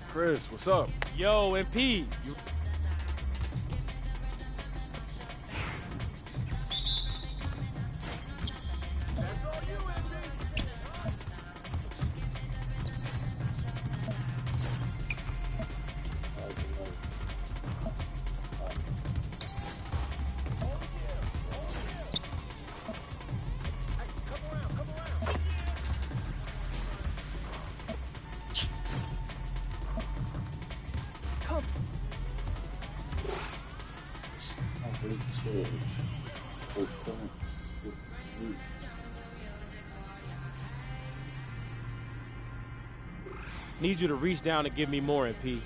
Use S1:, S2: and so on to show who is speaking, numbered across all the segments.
S1: Chris, what's up?
S2: Yo, MP. Need you to reach down and give me more, MP.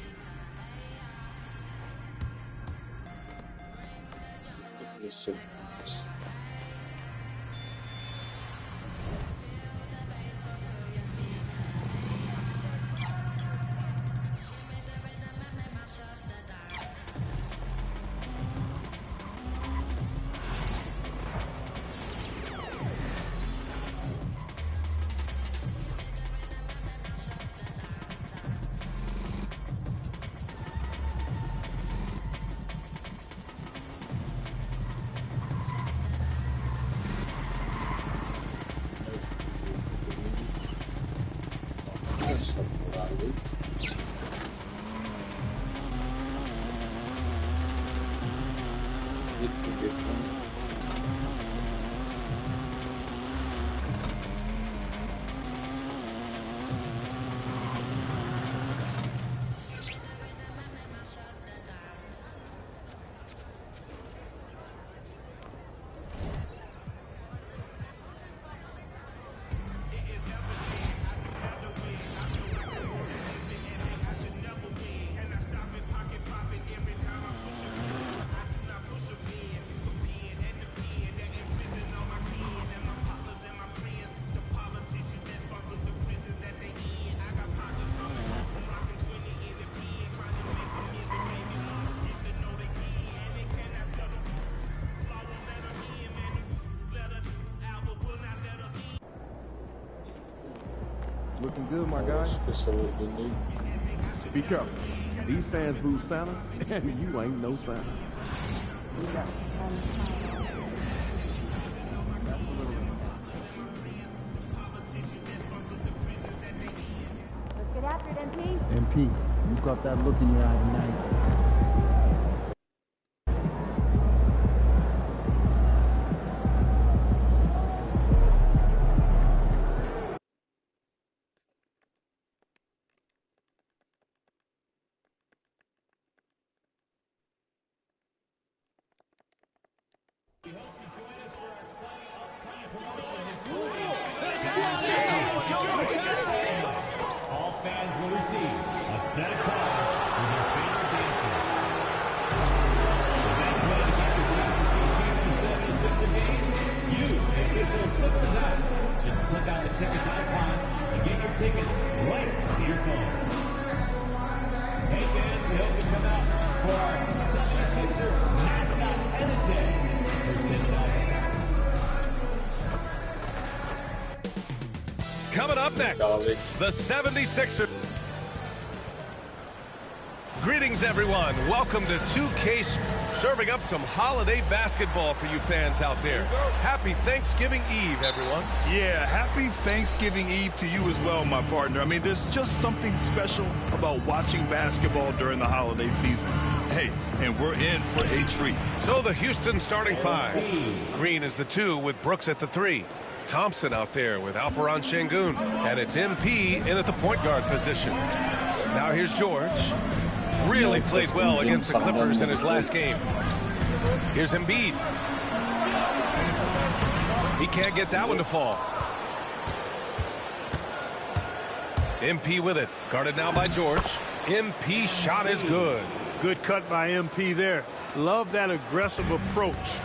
S1: Looking good, my guy. Be careful. These fans boo Santa, and you ain't no Santa.
S3: Let's get after it, MP.
S4: MP, you got that look in your eye tonight.
S3: tickets right to your phone. Hey fans, we hope you come out for our 76er mascot edit day for $10.
S4: Coming up next, the 76ers. Greetings, everyone. Welcome to 2K, serving up some holiday basketball for you fans out there. Happy Thanksgiving Eve, everyone.
S5: Yeah, happy Thanksgiving Eve to you as well, my partner. I mean, there's just something special about watching basketball during the holiday season. Hey, and we're in for a treat.
S4: So the Houston starting five. Green is the 2 with Brooks at the 3. Thompson out there with Alperon Şengün. And it's MP in at the point guard position. Now here's George. Really played well against the Clippers in his last game. Here's Embiid. He can't get that one to fall. MP with it. Guarded now by George. MP shot is good.
S6: Good cut by MP there. Love that aggressive approach.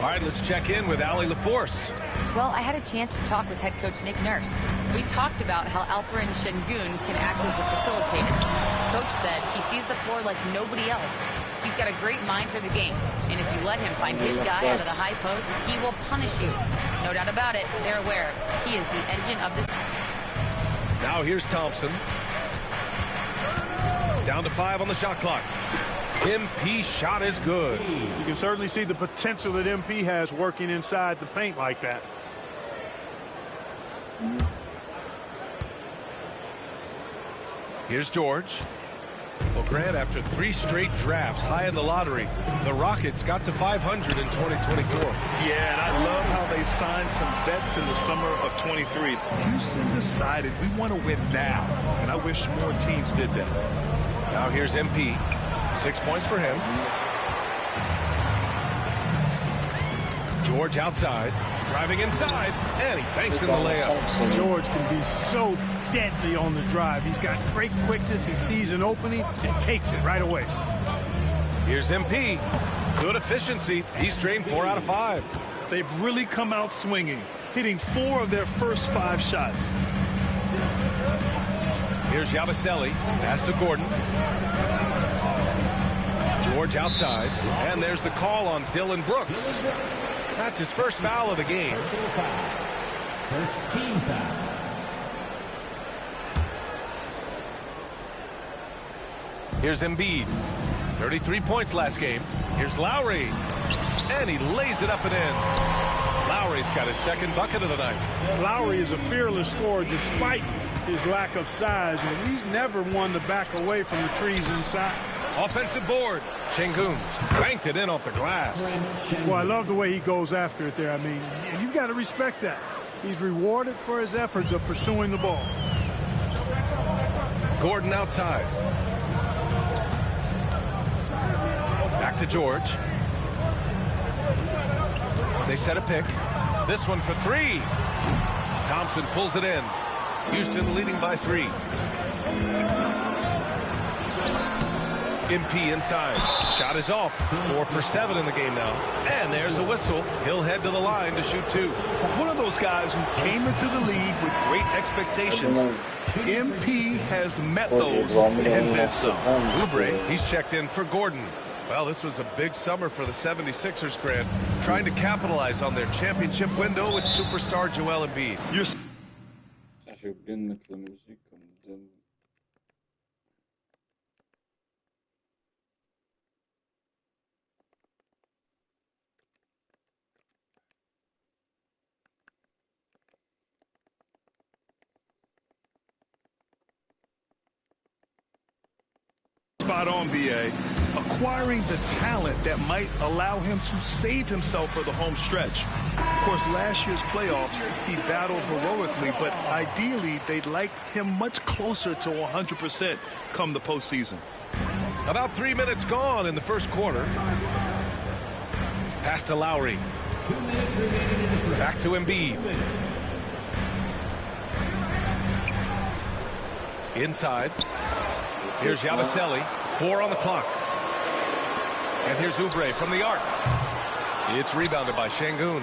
S4: All right, let's check in with Allie LaForce.
S7: Well, I had a chance to talk with head coach Nick Nurse. We talked about how Alperon Şengün can act as a facilitator. Coach said he sees the floor like nobody else. He's got a great mind for the game, and if you let him find his guy out of the high post, he will punish you. No doubt about it, they're aware. He is the engine of this.
S4: Now here's Thompson. Down to 5 on the shot clock. MP shot is good.
S6: You can certainly see the potential that MP has working inside the paint like that.
S4: Here's George. Well, Grant, after 3 straight drafts high in the lottery, the Rockets got to 500 in 2024.
S5: Yeah, and I love how they signed some vets in the summer of 23. Houston decided we want to win now, and I wish more teams did that.
S4: Now here's MP. 6 points for him. George outside, driving inside, and he banks in the layup.
S6: George can be so deadly on the drive. He's got great quickness. He sees an opening and takes it right away.
S4: Here's MP. Good efficiency. He's drained 4 out of 5.
S5: They've really come out swinging, hitting 4 of their first 5 shots.
S4: Here's Yabusele. Pass to Gordon. George outside, and there's the call on Dylan Brooks. That's his first foul of the game.
S3: First team foul.
S4: Here's Embiid. 33 points last game. Here's Lowry, and he lays it up and in. Lowry's got his second bucket of the night.
S6: Lowry is a fearless scorer despite his lack of size, and he's never one to back away from the trees inside.
S4: Offensive board. Şengün banked it in off the glass.
S6: Well, I love the way he goes after it there. I mean, and you've got to respect that. He's rewarded for his efforts of pursuing the ball.
S4: Gordon outside. Back to George. They set a pick. This one for 3. Thompson pulls it in. Houston leading by 3. MP inside. Shot is off. 4 for 7 in the game now. And there's a whistle. He'll head to the line to shoot 2.
S5: One of those guys who came into the league with great expectations. MP has met those and then some.
S4: Oubre, he's checked in for Gordon. Well, this was a big summer for the 76ers, Grant, trying to capitalize on their championship window with superstar Joel Embiid.
S5: Spot on, BA. Acquiring the talent that might allow him to save himself for the home stretch. Of course, last year's playoffs, he battled heroically, but ideally, they'd like him much closer to 100% come the postseason.
S4: About 3 minutes gone in the first quarter. Pass to Lowry. Back to Embiid. Inside. Here's Yabusele. 4 on the clock. And here's Oubre from the arc. It's rebounded by Şengün.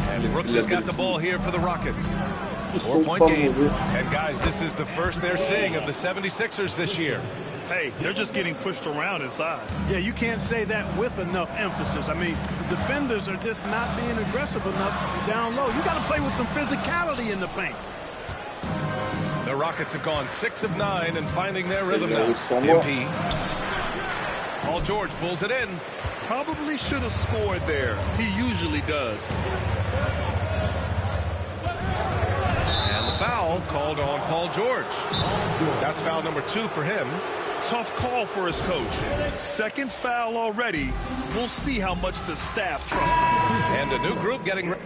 S4: And Brooks has got the ball here for the Rockets. 4-point game. And guys, this is the first they're seeing of the 76ers this year.
S5: Hey, they're just getting pushed around inside.
S6: Yeah, you can't say that with enough emphasis. I mean, the defenders are just not being aggressive enough down low. You got to play with some physicality in the paint.
S4: The Rockets have gone 6 of 9 and finding their rhythm now. MP. Paul George pulls it in.
S5: Probably should have scored there. He usually does.
S4: And the foul called on Paul George. That's foul number 2 for him.
S5: Tough call for his coach. Second foul already. We'll see how much the staff trusts him.
S4: And a new group getting ready.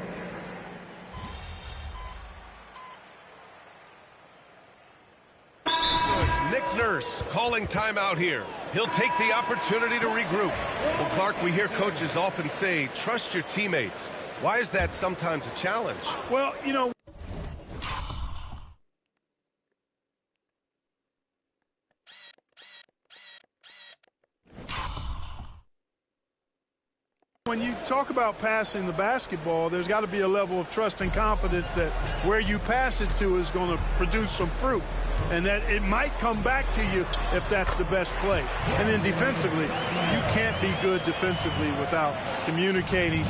S4: Nick Nurse calling timeout here. He'll take the opportunity to regroup. Well, Clark, we hear coaches often say, trust your teammates. Why is that sometimes a challenge?
S6: Well, you know, when you talk about passing the basketball, there's got to be a level of trust and confidence that where you pass it to is going to produce some fruit, and that it might come back to you if that's the best play. And then defensively, you can't be good defensively without communicating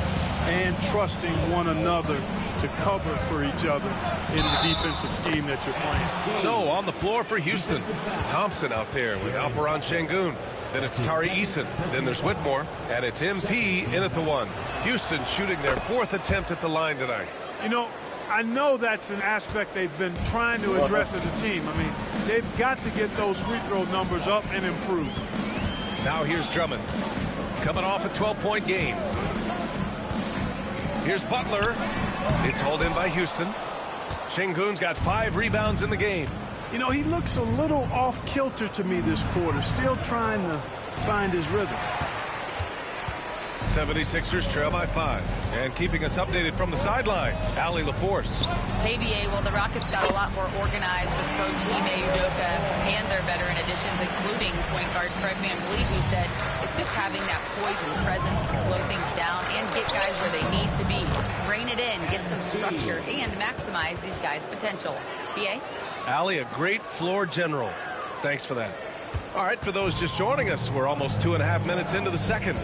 S6: and trusting one another to cover for each other in the defensive scheme that you're playing.
S4: So on the floor for Houston, Thompson out there with Alperen Şengün. Then it's Tari Eason. Then there's Whitmore. And it's MP in at the 1. Houston shooting their 4th attempt at the line tonight.
S6: You know, I know that's an aspect they've been trying to address as a team. I mean, they've got to get those free throw numbers up and improve.
S4: Now here's Drummond. Coming off a 12-point game. Here's Butler. It's hauled in by Houston. Şengün's got 5 rebounds in the game.
S6: You know, he looks a little off-kilter to me this quarter, still trying to find his rhythm.
S4: 76ers trail by 5. And keeping us updated from the sideline, Allie LaForce.
S7: Hey, BA, well, the Rockets got a lot more organized with Coach Ime Udoka and their veteran additions, including point guard Fred VanVleet, who said it's just having that poise and presence to slow things down and get guys where they need to be. Rein it in, get some structure, and maximize these guys' potential. BA?
S4: Allie, a great floor general. Thanks for that. All right, for those just joining us, we're almost 2.5 minutes into the second.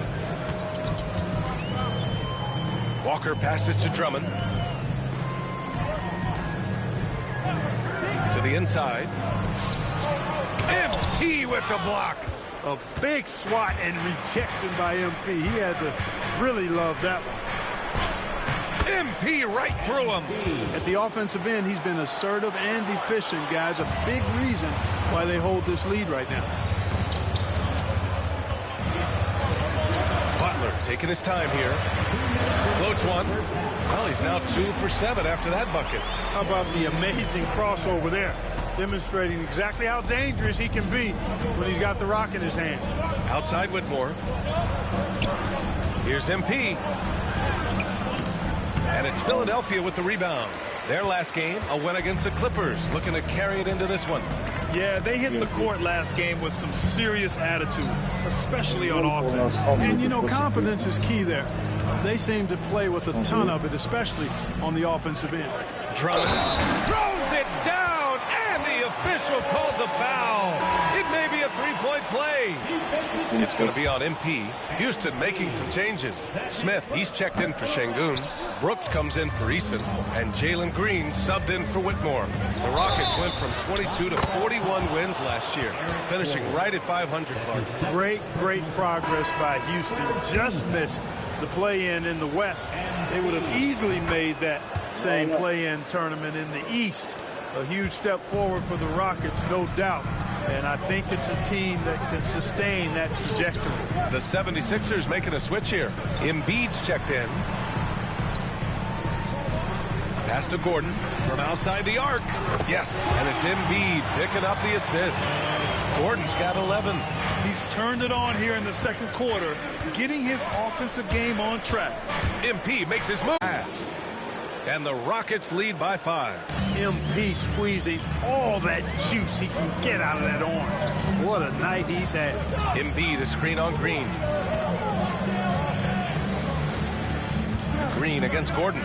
S4: Walker passes to Drummond. To the inside. MP with the block.
S6: A big swat and rejection by MP. He had to really love that one.
S4: MP right through him.
S6: At the offensive end, he's been assertive and efficient, guys. A big reason why they hold this lead right now.
S4: Butler taking his time here. Floats one. Well, he's now 2 for 7 after that bucket.
S6: How about the amazing crossover there? Demonstrating exactly how dangerous he can be when he's got the rock in his hand.
S4: Outside Whitmore. Here's MP. And it's Philadelphia with the rebound. Their last game, a win against the Clippers, looking to carry it into this one.
S5: Yeah, they hit the court last game with some serious attitude, especially on offense.
S6: And, you know, confidence is key there. They seem to play with a ton of it, especially on the offensive end.
S4: Drummond throws it down, and the official calls a foul. It may be a 3-point play. It's going to be on MP. Houston making some changes. Smith, he's checked in for Şengün. Brooks comes in for Eason. And Jalen Green subbed in for Whitmore. The Rockets went from 22 to 41 wins last year, finishing right at 500, Clark.
S6: Great progress by Houston. Just missed the play-in in the West. They would have easily made that same play-in tournament in the East. A huge step forward for the Rockets, no doubt. And I think it's a team that can sustain that trajectory.
S4: The 76ers making a switch here. Embiid's checked in. Pass to Gordon from outside the arc. Yes, and it's Embiid picking up the assist. Gordon's got 11.
S5: He's turned it on here in the second quarter, getting his offensive game on track.
S4: MP makes his move. Pass. And the Rockets lead by 5.
S6: MP squeezing all that juice he can get out of that arm. What a night he's had.
S4: Embiid, a screen on Green. Green against Gordon.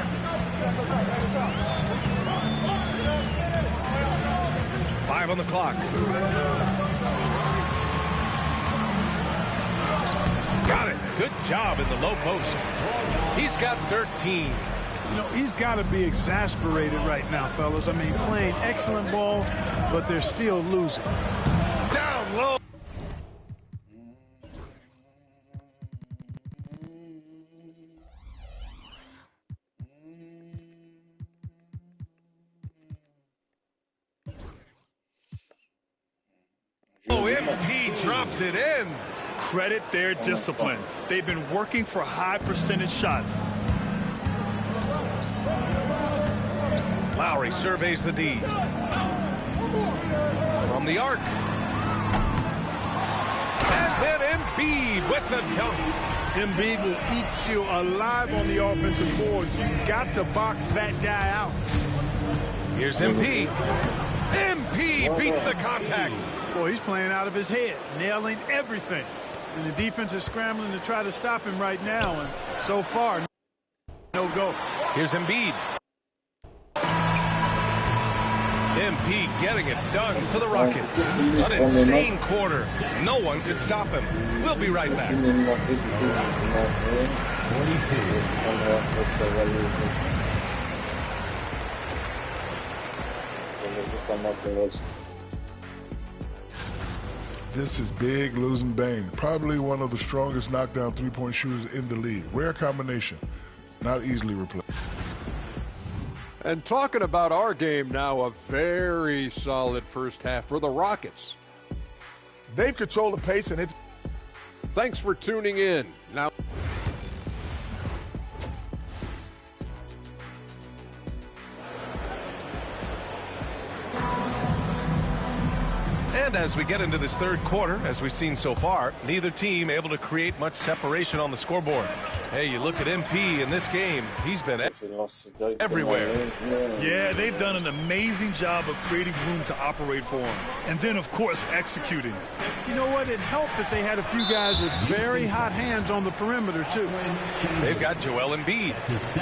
S4: 5 on the clock. Got it. Good job in the low post. He's got 13.
S6: You know, he's got to be exasperated right now, fellas. I mean, playing excellent ball, but they're still losing.
S4: Down low. Oh, MP drops it in.
S5: Credit their discipline. They've been working for high percentage shots.
S4: Lowry surveys the D. From the arc. And then Embiid with the dunk.
S6: Embiid will eat you alive on the offensive boards. You've got to box that guy out.
S4: Here's MP. MP beats the contact.
S6: Boy, he's playing out of his head, nailing everything. And the defense is scrambling to try to stop him right now. And so far, no go.
S4: Here's Embiid. MP getting it done for the Rockets. An insane quarter. No one could stop him. We'll be right back.
S8: This is big, losing Bang. Probably one of the strongest knockdown three-point shooters in the league. Rare combination. Not easily replaced.
S1: And talking about our game now, a very solid first half for the Rockets.
S8: They've controlled the pace, and it's...
S1: Thanks for tuning in. Now...
S4: And as we get into this third quarter, as we've seen so far, neither team able to create much separation on the scoreboard. Hey, you look at MP in this game, he's been everywhere.
S5: Yeah, they've done an amazing job of creating room to operate for him. And then, of course, executing.
S6: You know what? It helped that they had a few guys with very hot hands on the perimeter, too.
S4: They've got Joel Embiid,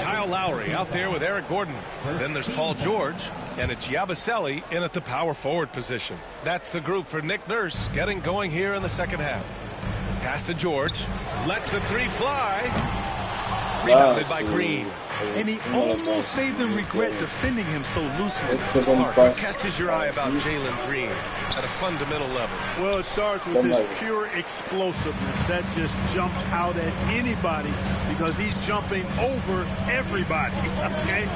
S4: Kyle Lowry out there with Eric Gordon. Then there's Paul George, and it's Yabusele in at the power forward position. That's the group for Nick Nurse getting going here in the second half. Pass to George, lets the three fly. Rebounded by Green.
S5: And he almost made them regret defending him so loosely.
S4: Clark, what catches your eye about Jalen Green at a fundamental level?
S6: Well, it starts with his pure explosiveness. That just jumps out at anybody because he's jumping over everybody, okay?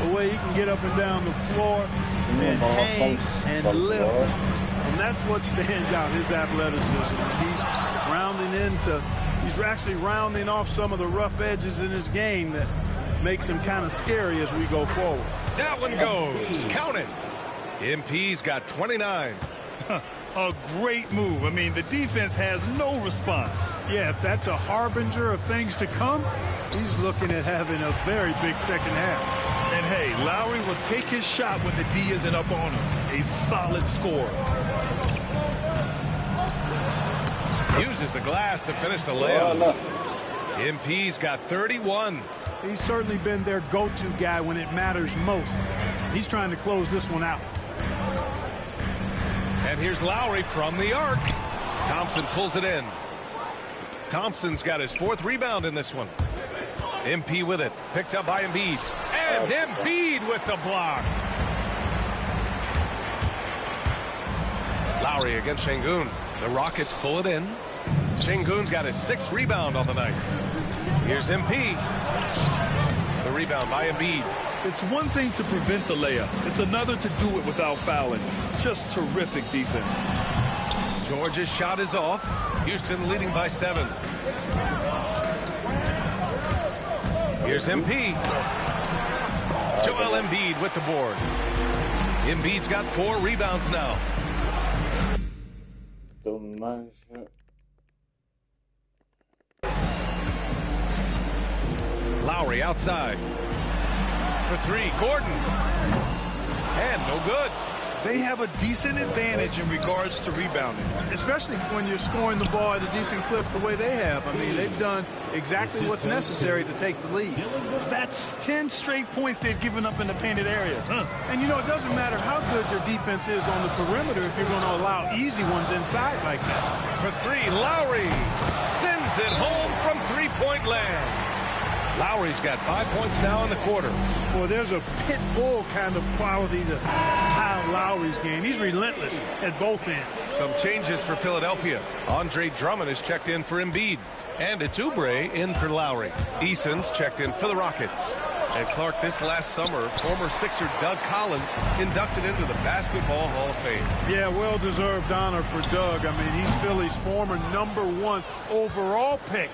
S6: The way he can get up and down the floor and hang and lift. And that's what stands out, his athleticism. He's actually rounding off some of the rough edges in his game that makes him kind of scary as we go forward.
S4: That one goes. Count it. MP's got 29.
S5: A great move. I mean, the defense has no response.
S6: Yeah, if that's a harbinger of things to come, he's looking at having a very big second half.
S5: And hey, Lowry will take his shot when the D isn't up on him. A solid score.
S4: Uses the glass to finish the layup. MP's got 31.
S6: He's certainly been their go-to guy when it matters most. He's trying to close this one out.
S4: And here's Lowry from the arc. Thompson pulls it in. Thompson's got his fourth rebound in this one. MP with it. Picked up by Embiid. And Embiid with the block. Lowry against Şengün. The Rockets pull it in. Şengün's got his sixth rebound on the night. Here's MP. The rebound by Embiid.
S5: It's one thing to prevent the layup. It's another to do it without fouling. Just terrific defense.
S4: George's shot is off. Houston leading by 7. Here's MP. Joel Embiid with the board. Embiid's got 4 rebounds now. Lowry outside. For 3, Gordon. And no good.
S5: they have a decent advantage in regards to rebounding.
S6: Especially when you're scoring the ball at a decent clip the way they have. I mean, they've done exactly what's necessary to take the lead.
S5: That's 10 straight points they've given up in the painted area.
S6: And, you know, it doesn't matter how good your defense is on the perimeter if you're going to allow easy ones inside like that.
S4: For three, Lowry sends it home from three-point land. Lowry's got 5 points now in the quarter.
S6: Well, there's a pit bull kind of quality to Kyle Lowry's game. He's relentless at both ends.
S4: Some changes for Philadelphia. Andre Drummond is checked in for Embiid. And it's Oubre in for Lowry. Eason's checked in for the Rockets. And Clark, this last summer, former Sixer Doug Collins inducted into the Basketball Hall of Fame.
S6: Yeah, well-deserved honor for Doug. I mean, he's Philly's former #1 overall pick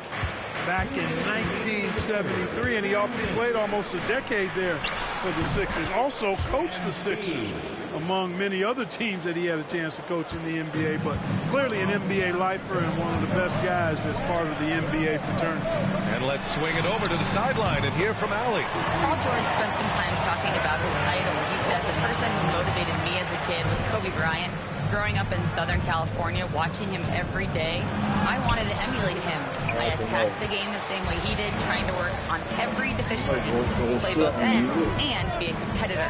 S6: back in 1973, and he played almost a decade there for the Sixers. Also coached the Sixers among many other teams that he had a chance to coach in the NBA, but clearly an NBA lifer and one of the best guys that's part of the NBA fraternity.
S4: And let's swing it over to the sideline and hear from Allie.
S7: Paul George spent some time talking about his idol. He said the person who motivated me as a kid was Kobe Bryant. Growing up in Southern California, watching him every day, I wanted to emulate him. I attacked the game the same way he did, trying to work on every deficiency, play both ends, and be a competitor.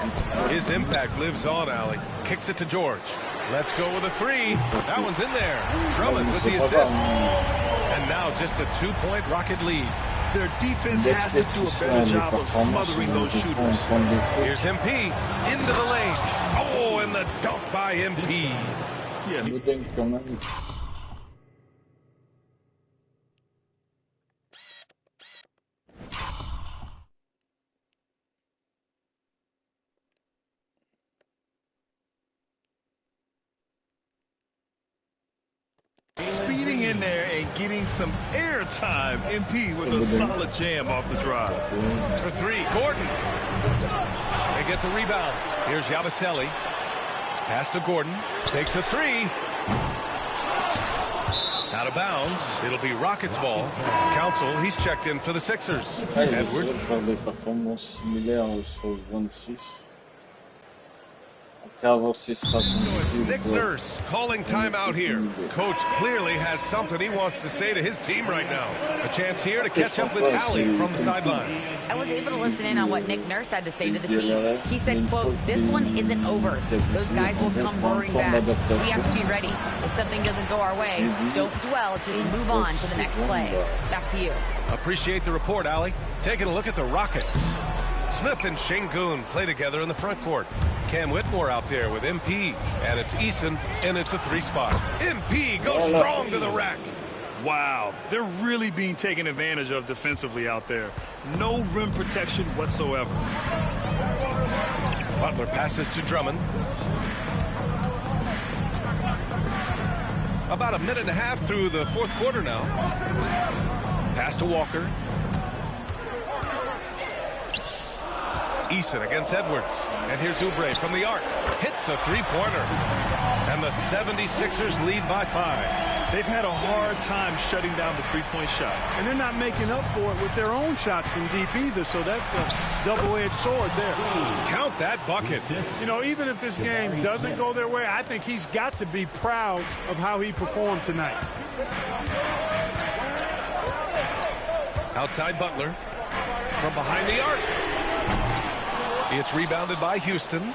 S4: His impact lives on, Allie. Kicks it to George. Let's go with a three. That one's in there. Drummond with the assist. And now just a 2-point Rocket lead.
S5: Their defense has to do a better job of smothering those shooters.
S4: Here's MP into the lane. Oh, and the dunk by MP.
S5: Yeah. Speeding in there and getting some air time. MP with a solid jam off the drive.
S4: For three, Gordon. They get the rebound. Here's Yabusele. Pass to Gordon. Takes a three. Out of bounds. It'll be Rockets ball. Council, he's checked in for the Sixers. Edwards. Nick Nurse calling timeout here. Coach clearly has something he wants to say to his team right now. A chance here to catch up with Allie from the sideline.
S7: I was able to listen in on what Nick Nurse had to say to the team. He said, quote, "This one isn't over. Those guys will come roaring back. We have to be ready. If something doesn't go our way, don't dwell, just move on to the next play." Back to you.
S4: Appreciate the report, Allie. Taking a look at the Rockets. Smith and Şengün play together in the front court. Cam Whitmore out there with MP, and it's Eason in at the three spot. MP goes strong to the rack.
S5: Wow, they're really being taken advantage of defensively out there. No rim protection whatsoever.
S4: Butler passes to Drummond. About a minute and a half through the fourth quarter now. Pass to Walker. Eason against Edwards. And here's Oubre from the arc. Hits a three-pointer. And the 76ers lead by 5.
S5: They've had a hard time shutting down the three-point shot.
S6: And they're not making up for it with their own shots from deep either, so that's a double-edged sword there.
S4: Count that bucket.
S6: You know, even if this game doesn't go their way, I think he's got to be proud of how he performed tonight.
S4: Outside Butler. From behind the arc. It's rebounded by Houston.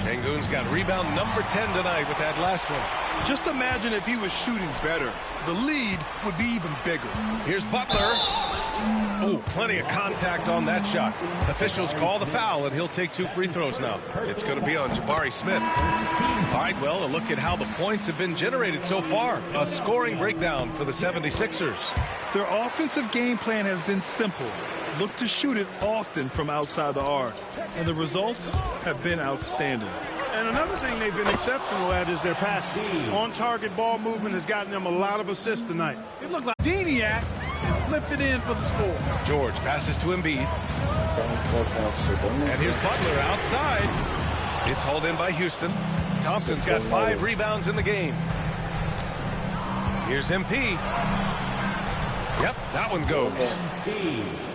S4: Şengün's got rebound number 10 tonight with that last one.
S5: Just imagine if he was shooting better. The lead would be even bigger.
S4: Here's Butler. Oh, plenty of contact on that shot. Officials call the foul, and he'll take 2 free throws now. It's going to be on Jabari Smith. All right, well, a look at how the points have been generated so far. A scoring breakdown for the 76ers.
S5: Their offensive game plan has been simple. Look to shoot it often from outside the arc. And the results have been outstanding.
S6: And another thing they've been exceptional at is their passing. On-target ball movement has gotten them a lot of assists tonight. It looked like Deniak flipped it in for the score.
S4: George passes to Embiid. And here's Butler outside. It's hauled in by Houston. Thompson's got 5 rebounds in the game. Here's MP. Yep, that one goes.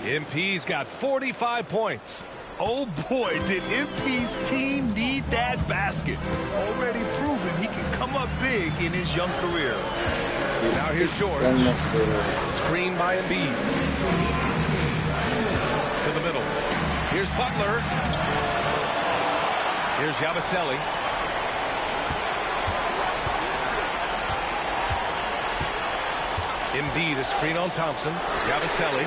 S4: MP's got 45 points.
S5: Oh boy, did MP's team need that basket. Already proven he can come up big in his young career.
S4: Now here's George. Screen by Embiid. To the middle. Here's Butler. Here's Yabusele. Embiid, a screen on Thompson. Yabusele.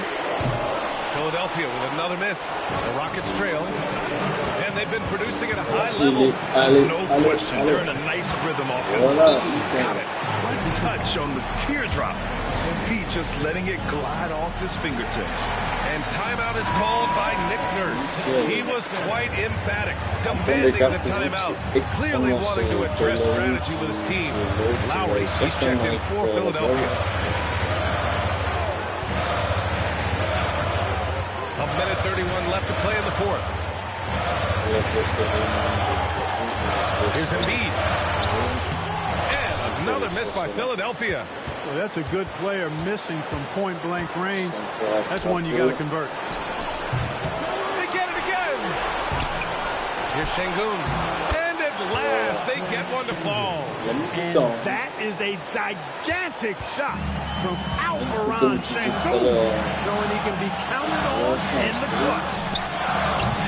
S4: Philadelphia with another miss. The Rockets trail. And they've been producing at a high level.
S5: No question. They're in a nice rhythm offensively. Got it. One touch on the teardrop. Feet just letting it glide off his fingertips.
S4: And timeout is called by Nick Nurse. He was quite emphatic, demanding the timeout, clearly wanting to address strategy with his team. Lowry, he's checked in for Philadelphia. A minute 31 left to play in the fourth. Here's Embiid. And another miss by Philadelphia.
S6: Well, that's a good player missing from point-blank range. That's one you got to convert.
S4: They get it again. Here's Şengün. And at last, they get one to fall.
S6: And that is a gigantic shot from Alperen Şengün, showing he can be counted on in the clutch.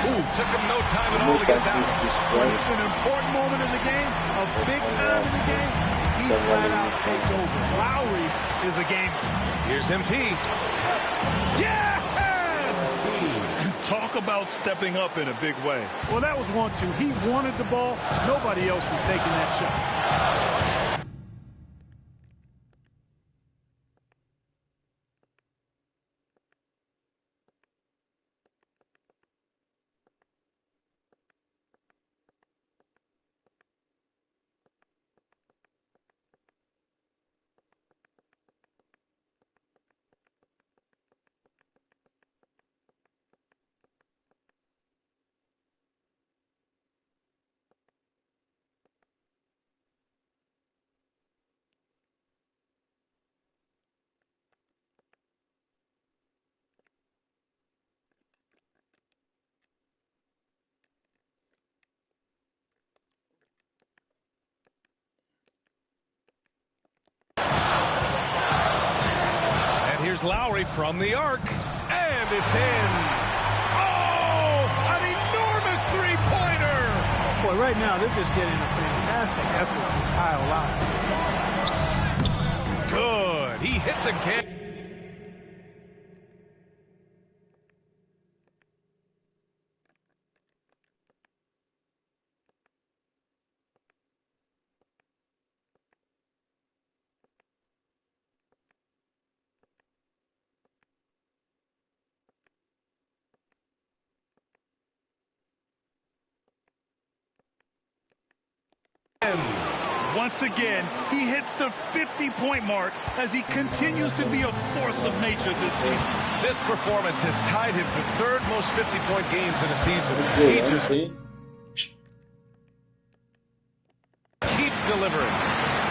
S4: Ooh, took him no time at all to get that one.
S6: When it's an important moment in the game, a big time in the game, he flat out takes over. Lowry is a gamer.
S4: Here's MP. Yes!
S5: Talk about stepping up in a big way.
S6: Well, that was 1-2. He wanted the ball. Nobody else was taking that shot.
S4: Here's Lowry from the arc, and it's in. Oh, an enormous three-pointer.
S6: Boy, right now they're just getting a fantastic effort from Kyle Lowry.
S4: Good. He hits again.
S5: Once again, he hits the 50-point mark as he continues to be a force of nature this season.
S4: This performance has tied him for third most 50-point games in a season. He just keeps delivering.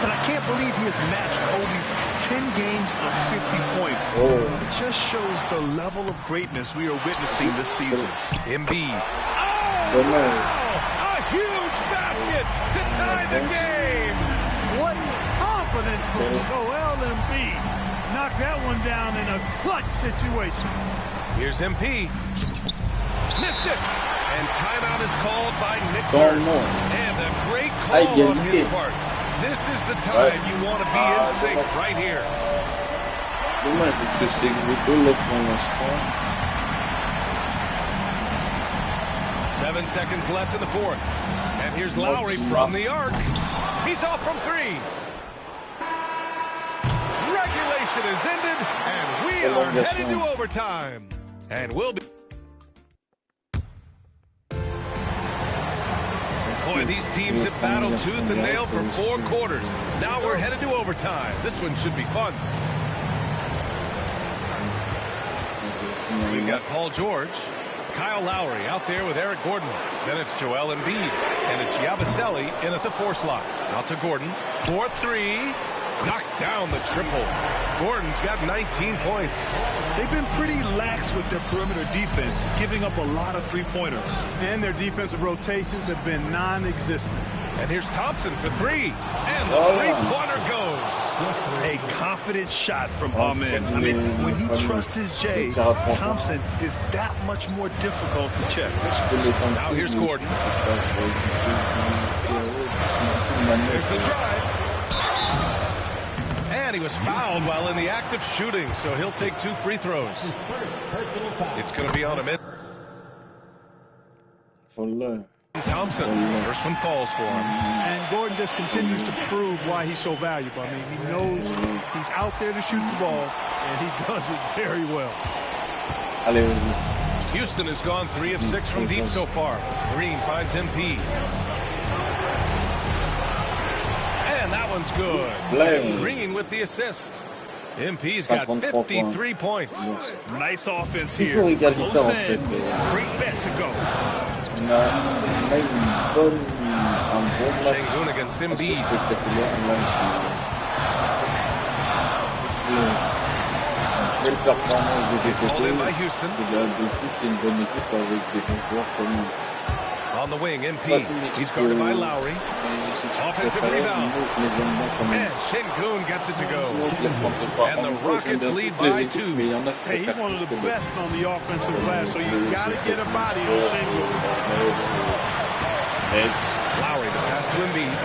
S5: And I can't believe he has matched Kobe's 10 games of 50 points. It just shows the level of greatness we are witnessing this season.
S4: Embiid. Oh, wow! A huge basket to tie the game.
S6: What confidence from Joel Embiid. Knocked that one down in a clutch situation.
S4: Here's MP. Missed it. And timeout is called by Nick Nurse. And a great call on his part. This is the time you want to be in sync right here. 7 seconds left in the fourth. And here's Lowry from the arc. He's off from three. Regulation is ended, and we are headed to overtime. And we'll be... Boy, these teams have battled tooth and nail for 4 quarters. Now we're headed to overtime. This one should be fun. We've got Paul George, Kyle Lowry out there with Eric Gordon. Then it's Joel Embiid, and it's Yabusele in at the 4 slot. Out to Gordon, 4-3, knocks down the triple. Gordon's got 19 points.
S5: They've been pretty lax with their perimeter defense, giving up a lot of three-pointers.
S6: And their defensive rotations have been non-existent.
S4: And here's Thompson for three. And the three-pointer goes.
S5: A confident shot from Ahmed. I mean, when he trusts his J, Thompson is that much more difficult to check.
S4: Now here's Gordon. There's the drive. And he was fouled while in the act of shooting, so he'll take 2 free throws. It's going to be on him. Thompson, first one falls for him.
S6: And Gordon just continues to prove why he's so valuable. I mean, he knows he's out there to shoot the ball, and he does it very well.
S4: Houston has gone 3 of 6 from deep so far. Green finds MP. And that one's good. And Green with the assist. MP's got 53 points.
S5: Nice offense here. Close in. Great bet to go.
S4: Şengün against Embiid. It's all in by Houston. On the wing, MP. He's guarded by Lowry. Offensive rebound. And Şengün gets it to go. And the Rockets lead by 2.
S6: Hey, he's one of the best on the offensive glass, so you got to get a body on Şengün.
S4: It's Lowry, the pass to Embiid.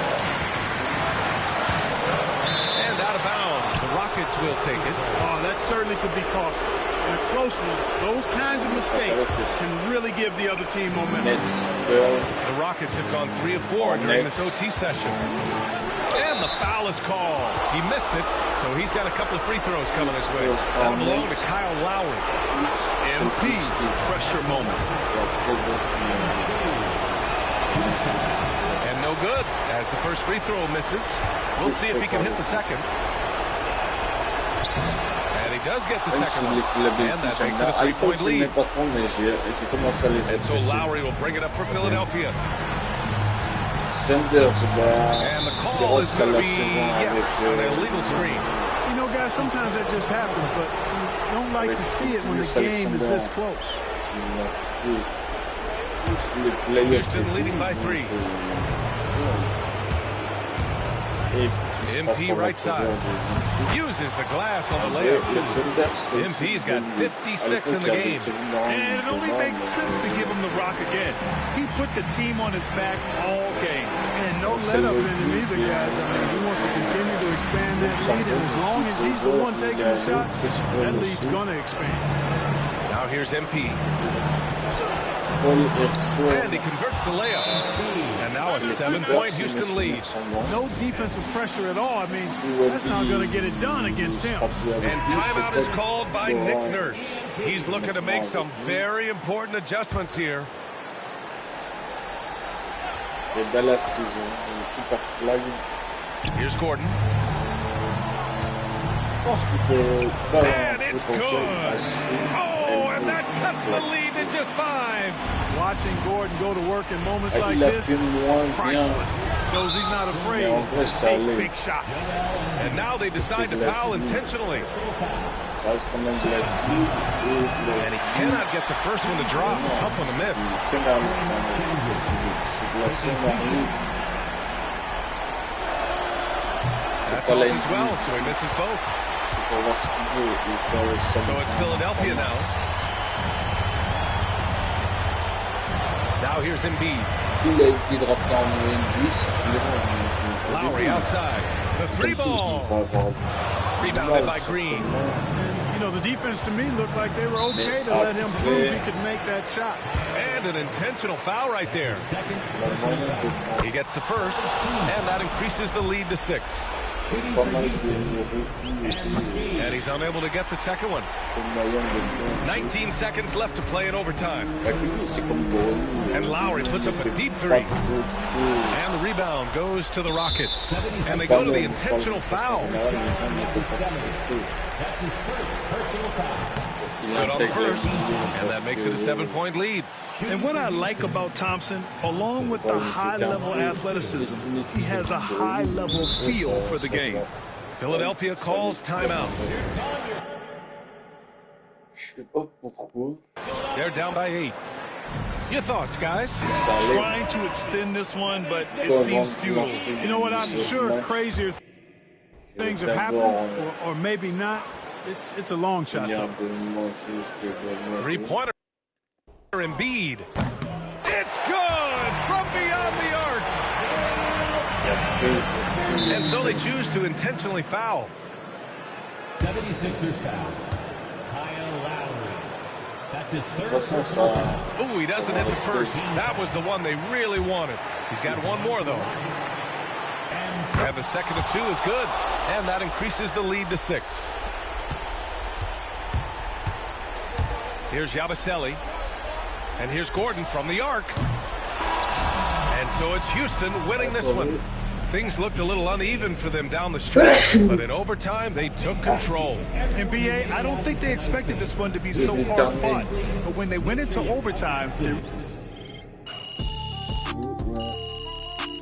S4: And out of bounds. The Rockets will take it.
S6: Oh, that certainly could be costly. In a close one, those kinds of mistakes can really give the other team momentum.
S4: The Rockets have gone 3 of 4 during this OT session. And the foul is called. He missed it, so he's got a couple of free throws coming his way. That'll belong to Kyle Lowry.
S5: MP, pressure moment.
S4: And no good, as the first free throw misses. We'll see if he can hit the second. And he does get the second one. And that makes it a 3-point lead. And so Lowry will bring it up for Philadelphia. And the call is going to be, yes, an illegal screen.
S6: You know, guys, sometimes that just happens, but you don't like to see it when the game is this close.
S4: Houston leading by 3. MP right side. Uses the glass on the layup. MP's got 56 in the game.
S5: And it only makes sense to give him the rock again. He put the team on his back all game.
S6: And no let up in him either, guys. I mean, he wants to continue to expand that lead, and as long as he's the one taking the shots, that lead's going to expand.
S4: Now here's MP. And he converts the layup. And now a 7-point Houston lead.
S6: No defensive pressure at all. I mean, that's not going to get it done against him.
S4: And timeout is called by Nick Nurse. He's looking to make some very important adjustments here. Here's Gordon. And it's good. Oh, and that cuts the lead to just 5.
S6: Watching Gordon go to work in moments like this, priceless. Shows he's not afraid to take big shots.
S4: And now they decide to foul intentionally. And he cannot get the first one to drop. Tough one to miss. That's all as well, so he misses both. So it's Philadelphia now. Now here's Embiid. Lowry outside. The 3-ball. Rebounded by Green.
S6: You know, the defense to me looked like they were okay to let him prove he could make that shot.
S4: And an intentional foul right there. He gets the first, and that increases the lead to 6. And he's unable to get the second one. 19 seconds left to play in overtime. And Lowry puts up a deep 3. And the rebound goes to the Rockets. And they go to the intentional foul. Good on the first. And that makes it a 7-point lead.
S5: And what I like about Thompson, along with the high-level athleticism, he has a high-level feel for the game.
S4: Philadelphia calls timeout.
S9: Je sais pas pourquoi.
S4: They're down by 8. Your thoughts, guys?
S5: Trying to extend this one, but it seems futile.
S6: You know what? I'm sure crazier things have happened, or maybe not. It's a long shot, though.
S4: 3-pointer. Embiid. It's good from beyond the arc. And so they choose to intentionally foul.
S3: 76ers foul. Kyle Lowry. That's his third.
S4: Ooh, he doesn't hit the first. That was the one they really wanted. He's got one more, though. And the second of 2 is good. And that increases the lead to 6. Here's Yabusele. And here's Gordon from the arc. And so it's Houston winning this one. Things looked a little uneven for them down the stretch, but in overtime, they took control.
S5: And BA, I don't think they expected this one to be so hard fought. But when they went into overtime,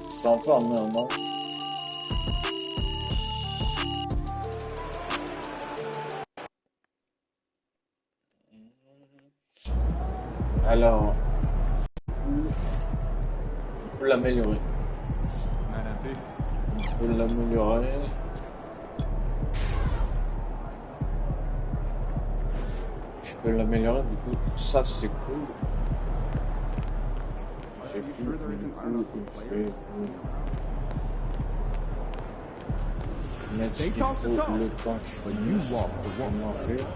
S9: C'est un peu amené un match. Alors, on peut l'améliorer. On peut l'améliorer. Je peux l'améliorer, du coup, ça c'est cool. J'ai plus, du coup, il fait mettre ce qu'il faut le temps que je finisse. Comment faire?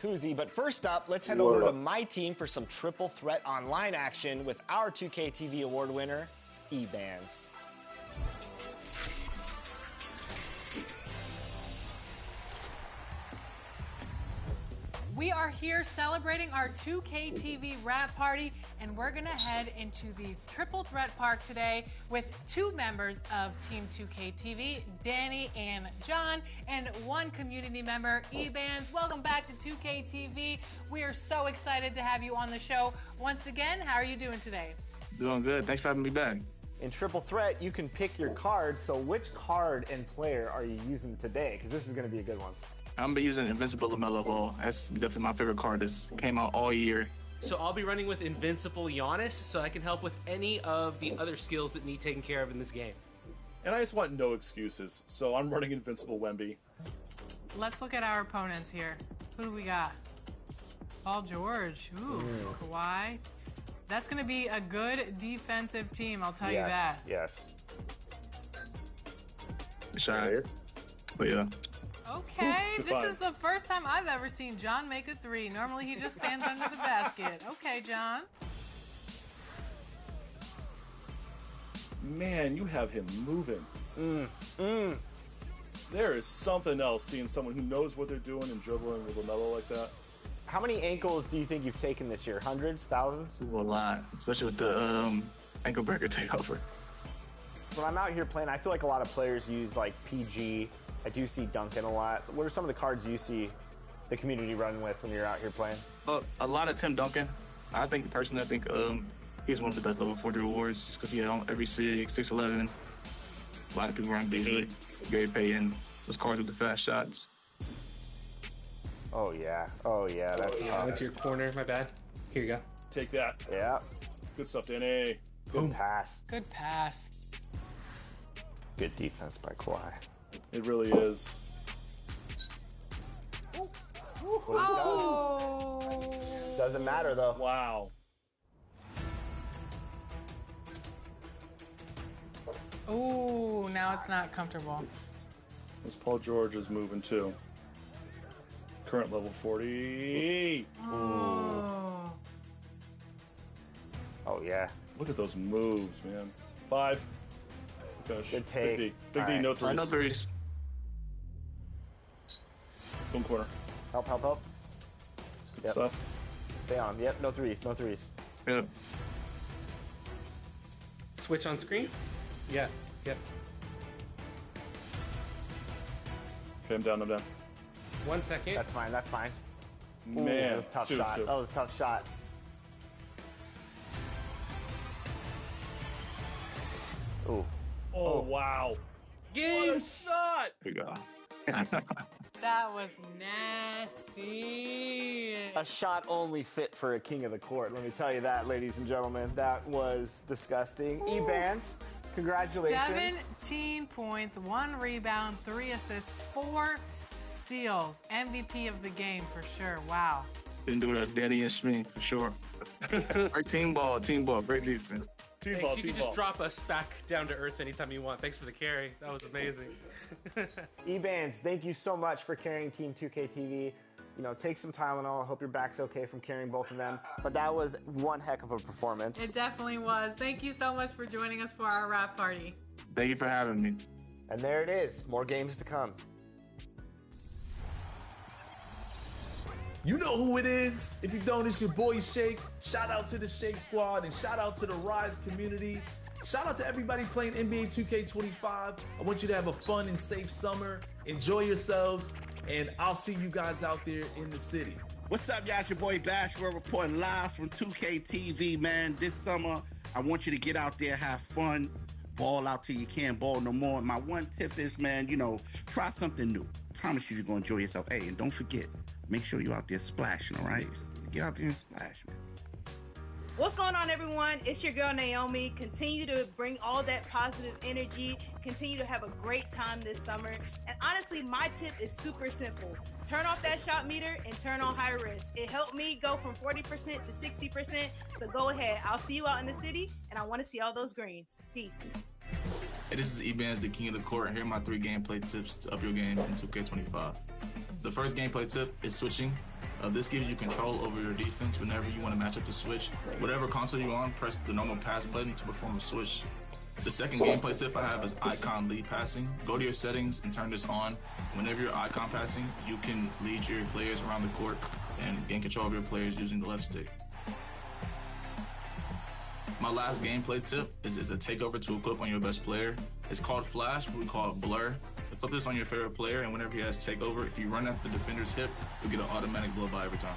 S10: Koozie, but first up, let's head over to my team for some triple threat online action with our 2K TV award winner, E-Bands.
S11: We are here celebrating our 2K TV wrap party, and we're gonna head into the Triple Threat Park today with 2 members of Team 2K TV, Danny and John, and 1 community member, E-Bands. Welcome back to 2K TV. We are so excited to have you on the show once again. How are you doing today?
S12: Doing good. Thanks for having me back.
S10: In Triple Threat, you can pick your card, so which card and player are you using today? Because this is gonna be a good one.
S12: I'm gonna be using Invincible LaMelo Ball. That's definitely my favorite card. This came out all year.
S13: So I'll be running with Invincible Giannis, so I can help with any of the other skills that need taken care of in this game.
S14: And I just want no excuses, so I'm running Invincible Wemby.
S11: Let's look at our opponents here. Who do we got? Paul George. Ooh, Kawhi. That's going to be a good defensive team, I'll tell you that.
S10: Yes.
S12: Shy. But yeah.
S11: Okay, this is the first time I've ever seen John make a 3. Normally he just stands under the basket. Okay, John.
S14: Man, you have him moving. There is something else seeing someone who knows what they're doing and dribbling with LaMelo like that.
S10: How many ankles do you think you've taken this year? Hundreds? Thousands?
S12: A lot, especially with the ankle breaker takeover.
S10: When I'm out here playing, I feel like a lot of players use like PG. I do see Duncan a lot. What are some of the cards you see the community running with when you're out here playing?
S12: A lot of Tim Duncan. I think personally, he's one of the best level 40 rewards just because he had every 6'11". A lot of people run Beasley, Gary Payton, those cards with the fast shots.
S10: Oh yeah, that's
S13: I went to your corner, my bad. Here you go.
S14: Take that.
S10: Yeah.
S14: Good stuff, Danny.
S10: Good pass.
S11: Good pass.
S10: Good defense by Kawhi.
S14: It really is.
S11: Oh!
S10: Doesn't matter though.
S14: Wow.
S11: Ooh, now it's not comfortable.
S14: This Paul George is moving too. Current level 40.
S11: Oh.
S10: Oh yeah.
S14: Look at those moves, man. 5. Finish.
S10: Good take.
S14: Big D. Big D,
S10: right.
S14: no threes.
S12: No threes.
S14: Boom corner.
S10: Help.
S14: Good stuff.
S10: Stay on. Yep, no threes.
S12: Yep.
S13: Switch on screen? Yeah, yep.
S14: Okay, I'm down.
S13: 1 second.
S10: That's fine. Ooh,
S14: Man,
S10: that was a tough
S14: 2 is
S10: shot.
S14: 2.
S10: That was a tough shot.
S14: Oh, wow.
S13: Game shot!
S12: We go.
S11: That was nasty.
S10: A shot only fit for a king of the court. Let me tell you that, ladies and gentlemen. That was disgusting. E-Bands, congratulations.
S11: 17 points, 1 rebound, 3 assists, 4 steals. MVP of the game for sure. Wow.
S12: Didn't do it at Danny and Smee, for sure. Great team ball, great defense.
S13: Thanks. You can just drop us back down to earth anytime you want. Thanks for the carry. That was amazing.
S10: E-Bands, thank you so much for carrying Team 2K TV. You know, take some Tylenol. I hope your back's okay from carrying both of them. But that was one heck of a performance.
S11: It definitely was. Thank you so much for joining us for our wrap party.
S12: Thank you for having me.
S10: And there it is. More games to come.
S15: You know who it is. If you don't, it's your boy Shake. Shout out to the Shake Squad and shout out to the Rise community. Shout out to everybody playing NBA 2K25. I want you to have a fun and safe summer. Enjoy yourselves, and I'll see you guys out there in the city.
S16: What's up, y'all? It's your boy Bash. We're reporting live from 2K TV, man. This summer, I want you to get out there, have fun, ball out till you can't ball no more. My one tip is, man, you know, try something new. Promise you you're going to enjoy yourself. Hey, and don't forget, make sure you're out there splashing, all right? Get out there and splash, man.
S17: What's going on, everyone? It's your girl, Naomi. Continue to bring all that positive energy. Continue to have a great time this summer. And honestly, my tip is super simple. Turn off that shot meter and turn on high risk. It helped me go from 40% to 60%. So go ahead. I'll see you out in the city, and I want to see all those greens. Peace.
S12: Hey, this is E-Bands, the king of the court, and here are my 3 gameplay tips to up your game in 2K25. The first gameplay tip is switching. This gives you control over your defense whenever you want to match up the switch. Whatever console you're on, press the normal pass button to perform a switch. The second gameplay tip I have is icon lead passing. Go to your settings and turn this on. Whenever you're icon passing, you can lead your players around the court and gain control of your players using the left stick. My last gameplay tip is a takeover to equip on your best player. It's called Flash, but we call it Blur. Equip this on your favorite player, and whenever he has takeover, if you run at the defender's hip, you'll get an automatic blow by every time.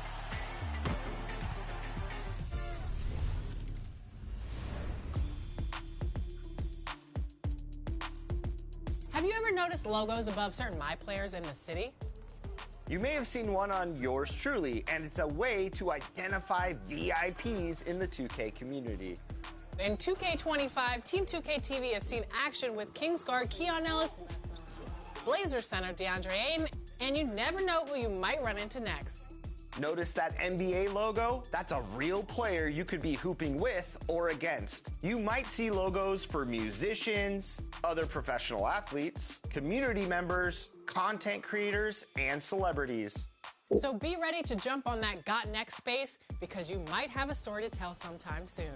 S11: Have you ever noticed logos above certain My Players in the city?
S10: You may have seen one on yours truly, and it's a way to identify VIPs in the 2K community.
S11: In 2K25, Team 2K TV has seen action with Kingsguard Keon Ellis, Blazer Center DeAndre Ayton, and you never know who you might run into next.
S10: Notice that NBA logo? That's a real player you could be hooping with or against. You might see logos for musicians, other professional athletes, community members, content creators, and celebrities.
S11: So be ready to jump on that Got Next space because you might have a story to tell sometime soon.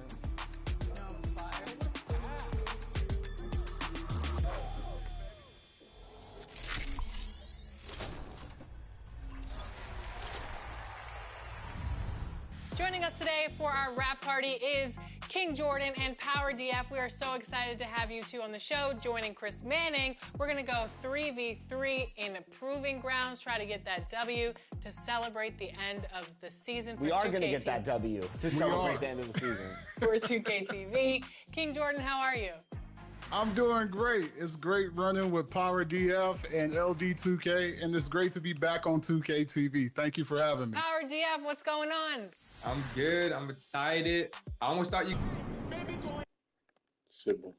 S11: Joining us today for our wrap party is King Jordan and Power DF. We are so excited to have you two on the show. Joining Chris Manning, we're going to go 3v3 in Proving Grounds, try to get that W to celebrate the end of the season.
S10: We are going to get that W to celebrate the end of the season.
S11: For 2K TV. King Jordan, how are you?
S18: I'm doing great. It's great running with Power DF and LD2K, and it's great to be back on 2K TV. Thank you for having me.
S11: Power DF, what's going on?
S19: I'm good. I'm excited. I almost thought you.
S14: Simple.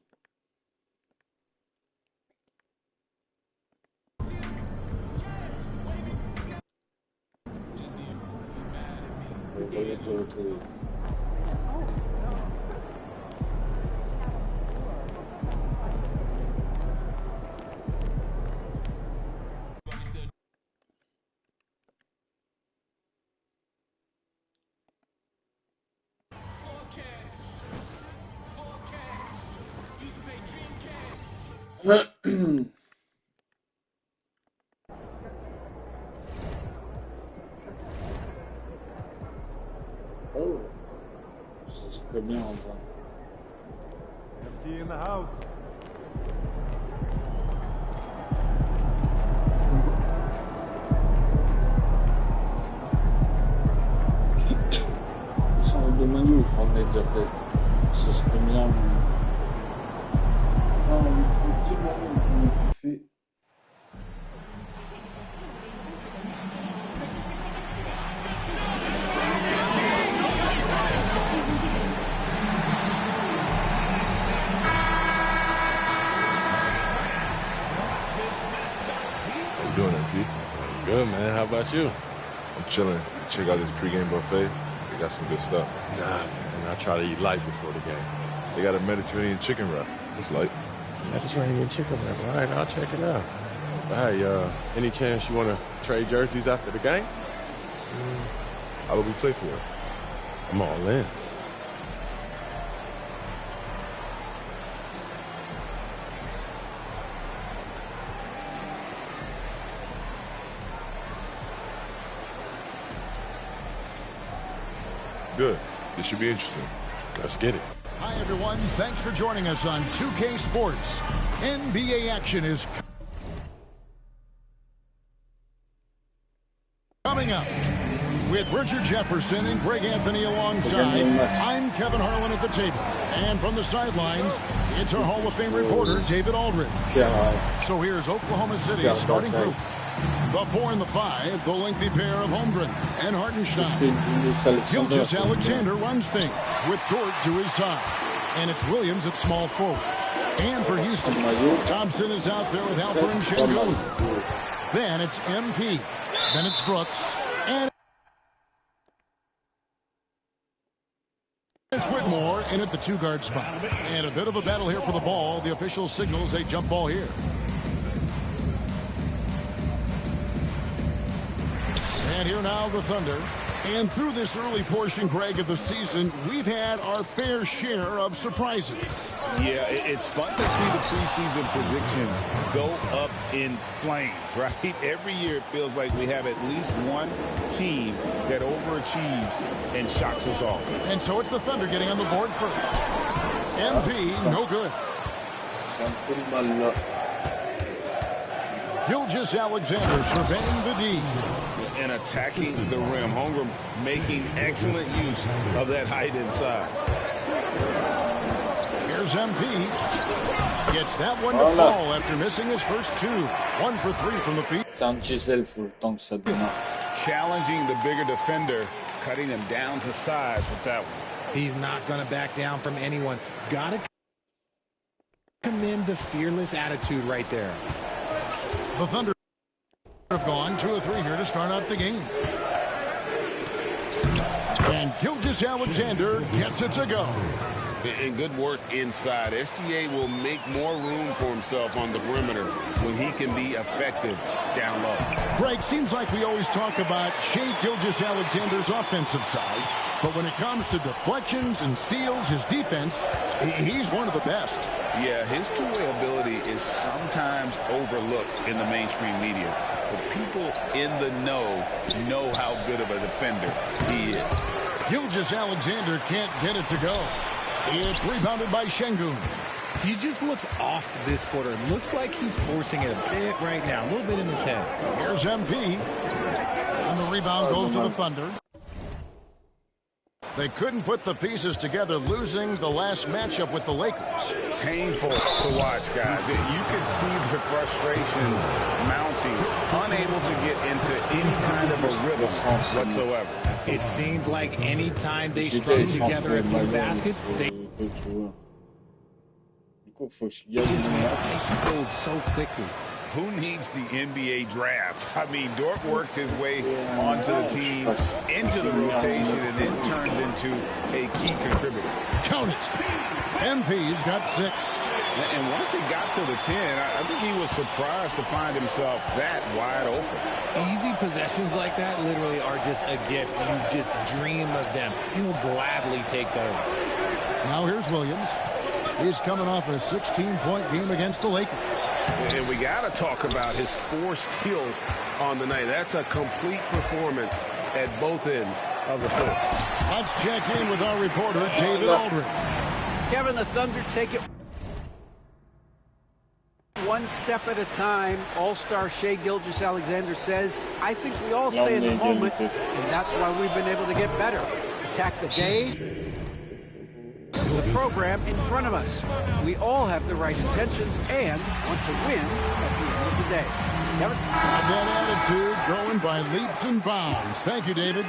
S19: Oh, c'est très bien en vrai.
S6: Empty in the house.
S19: Sans de manuf, on est déjà fait. Ce serait bien. enfin le petit moment qu'on a fait.
S20: How you doing, MP?
S21: Good, man. How about you?
S20: I'm chilling. Check out this pregame buffet. They got some good stuff.
S21: Nah, man. I try to eat light before the game.
S20: They got a Mediterranean chicken wrap. It's light.
S21: Mediterranean chicken wrap. All right, I'll check it out. Hey, any chance you want to trade jerseys after the game?
S20: How will we play for it?
S21: I'm all in.
S20: Good. This should be interesting.
S21: Let's get it.
S22: Hi, everyone. Thanks for joining us on 2K Sports. NBA action is coming up. With Richard Jefferson and Greg Anthony alongside, I'm Kevin Harlan at the table. And from the sidelines, it's our Hall of Fame reporter, David Aldridge. So here's Oklahoma City's starting group. The 4 and the 5, the lengthy pair of Holmgren and Hartenstein. Gilgeous-Alexander runs things with Dort to his side. And it's Williams at small forward. And for Houston, Thompson is out there with Alperen Şengün. Then it's MP. Then it's Brooks. And it's Whitmore in at the 2-guard spot. And a bit of a battle here for the ball. The official signals a jump ball here. And here now the Thunder. And through this early portion, Greg, of the season, we've had our fair share of surprises.
S5: Yeah, it's fun to see the preseason predictions go up in flames, right? Every year it feels like we have at least one team that overachieves and shocks us all.
S22: And so it's the Thunder getting on the board first. MP, no good. Gilgeous-Alexander surveying the D.
S5: And attacking the rim. Holmgren making excellent use of that height inside.
S22: Here's MP. Gets that one to fall after missing his first 2. 1 for 3 from the feet.
S5: Challenging the bigger defender, cutting him down to size with that one.
S23: He's not going to back down from anyone. Got to commend the fearless attitude right there.
S22: The Thunder have gone 2 of 3 here to start out the game. And Gilgeous-Alexander gets it to go.
S5: And good work inside. SGA will make more room for himself on the perimeter when he can be effective down low.
S22: Greg, seems like we always talk about Shai Gilgeous-Alexander's offensive side, but when it comes to deflections and steals, his defense, he's one of the best.
S5: Yeah, his two-way ability is sometimes overlooked in the mainstream media. But people in the know how good of a defender he is.
S22: Gilgeous-Alexander can't get it to go. It's rebounded by Şengün.
S23: He just looks off this quarter. It looks like he's forcing it a bit right now, a little bit in his head.
S22: Here's MP. And the rebound goes to the Thunder. They couldn't put the pieces together, losing the last matchup with the Lakers.
S5: Painful to watch, guys. You could see the frustrations mounting, unable to get into any kind of a rhythm whatsoever.
S23: It seemed like any time they strung together a few baskets, they just made ice cold so quickly.
S5: Who needs the NBA draft? I mean, Dort worked his way onto the team, into the rotation, and then turns into a key contributor.
S22: Count it. MP's got 6.
S5: And once he got to the 10, I think he was surprised to find himself that wide open.
S23: Easy possessions like that literally are just a gift. You just dream of them. He'll gladly take those.
S22: Now here's Williams. He's coming off a 16-point game against the Lakers.
S4: And we got to talk about his 4 steals on the night. That's a complete performance at both ends of the floor.
S22: Let's check in with our reporter, David Aldridge.
S24: Kevin, the Thunder take it one step at a time. All-star Shai Gilgeous-Alexander says, I think we all stay in the moment, and that's why we've been able to get better. Attack the day.
S22: It's a
S24: program in front of us. We all have the right intentions and want to win at the end of the day. Kevin?
S22: That attitude growing by leaps and bounds. Thank you, David.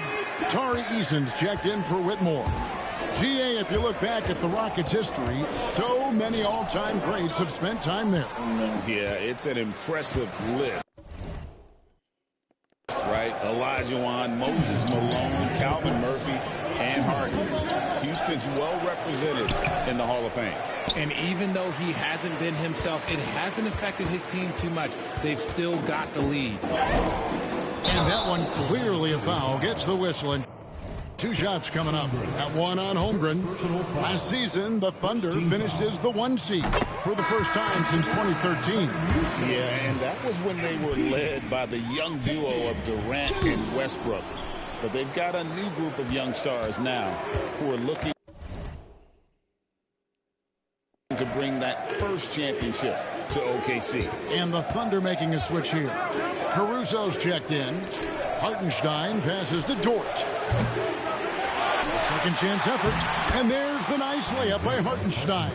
S22: Tari Eason's checked in for Whitmore. GA, if you look back at the Rockets' history, so many all-time greats have spent time there.
S1: Yeah, it's an impressive list. Right? Olajuwon, Moses Malone, Calvin Murphy, and Harden. Houston's well represented in the Hall of Fame.
S2: And even though he hasn't been himself, it hasn't affected his team too much. They've still got the lead.
S22: And that one clearly a foul. Gets the whistle. And 2 shots coming up. That one on Holmgren. Last season, the Thunder finished as the 1 seed for the first time since 2013.
S1: Yeah, and that was when they were led by the young duo of Durant and Westbrook. But they've got a new group of young stars now who are looking to bring that first championship to OKC.
S22: And the Thunder making a switch here. Caruso's checked in. Hartenstein passes to Dort. Second chance effort. And there's the nice layup by Hartenstein.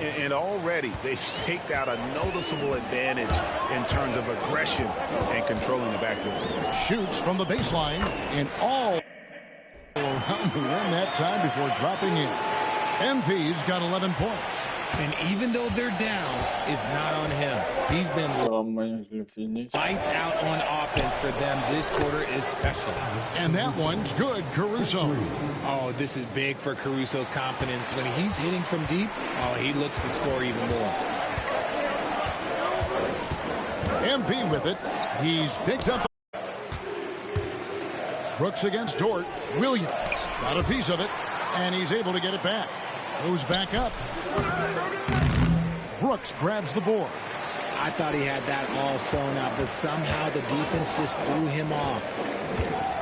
S1: And already they've staked out a noticeable advantage in terms of aggression and controlling the backboard.
S22: Shoots from the baseline and all around the rim that time before dropping in. MP's got 11 points.
S2: And even though they're down, it's not on him. He's been lights out on offense for them this quarter especially.
S22: And that one's good, Caruso.
S2: Oh, this is big for Caruso's confidence. When he's hitting from deep, oh, he looks to score even more.
S22: MP with it. He's picked up. Brooks against Dort. Williams got a piece of it, and he's able to get it back. Goes back up. Brooks grabs the board.
S2: I thought he had that all sewn up, but somehow the defense just threw him off.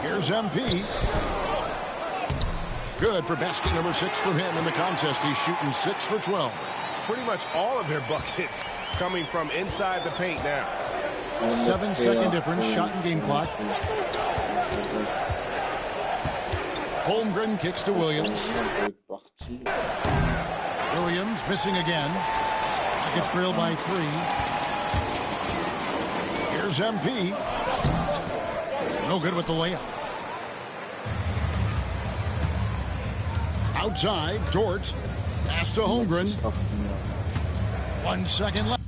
S22: Here's MP. Good for basket number 6 from him in the contest. He's shooting 6 for 12.
S4: Pretty much all of their buckets coming from inside the paint now.
S22: 7-second difference, shot and game clock. Holmgren kicks to Williams. Williams missing again. Rockets trail by 3. Here's MP. No good with the layup. Outside, Dort. Pass to Holmgren. 1 second left.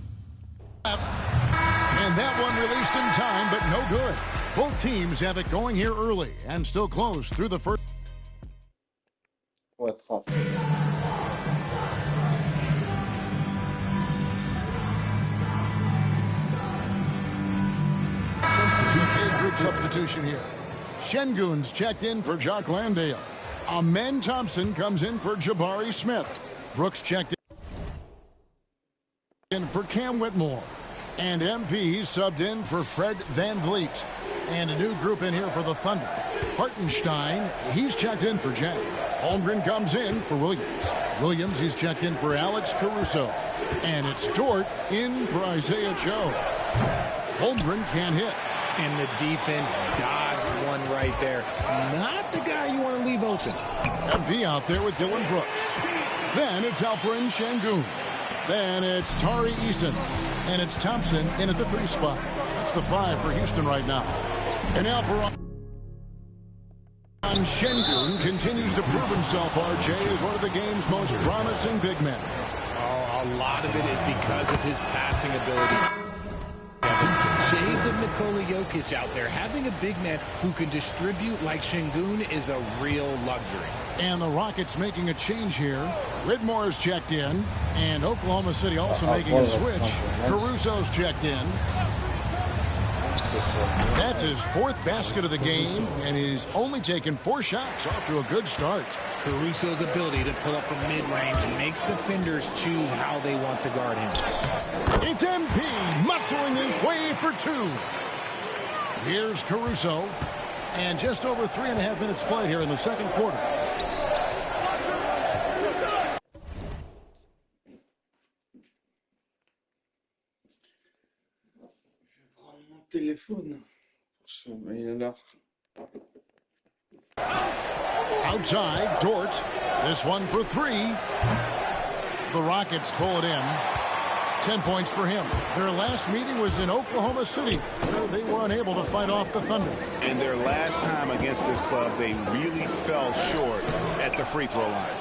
S22: And that one released in time, but no good. Both teams have it going here early and still close through the first. Group substitution here. Şengün's checked in for Jock Landale. Amen Thompson comes in for Jabari Smith. Brooks checked in for Cam Whitmore. And MP subbed in for Fred VanVleet. And a new group in here for the Thunder. Hartenstein, he's checked in for Jay. Holmgren comes in for Williams. Williams, he's checked in for Alex Caruso. And it's Dort in for Isaiah Joe. Holmgren can't hit.
S2: And the defense dodged one right there. Not the guy you want to leave open.
S22: MP out there with Dylan Brooks. Then it's Alperen Şengün. Then it's Tari Eason. And it's Thompson in at the 3 spot. That's the 5 for Houston right now. And Alperen Şengün continues to prove himself, RJ, as one of the game's most promising big men.
S2: Oh, a lot of it is because of his passing ability. Shades of Nikola Jokic out there. Having a big man who can distribute like Şengün is a real luxury.
S22: And the Rockets making a change here. Whitmore's checked in. And Oklahoma City also making a switch. Caruso's checked in. That's his 4th basket of the game, and he's only taken 4 shots. Off to a good start.
S2: Caruso's ability to pull up from mid-range makes defenders choose how they want to guard him.
S22: It's MP muscling his way for 2. Here's Caruso, and just over 3.5 minutes played here in the second quarter.
S19: Téléphone. Il est là.
S22: Outside, Dort. This one for 3. The Rockets pull it in. 10 points for him. Their last meeting was in Oklahoma City, where they were unable to fight off the Thunder.
S1: And their last time against this club, they really fell short at the free throw line.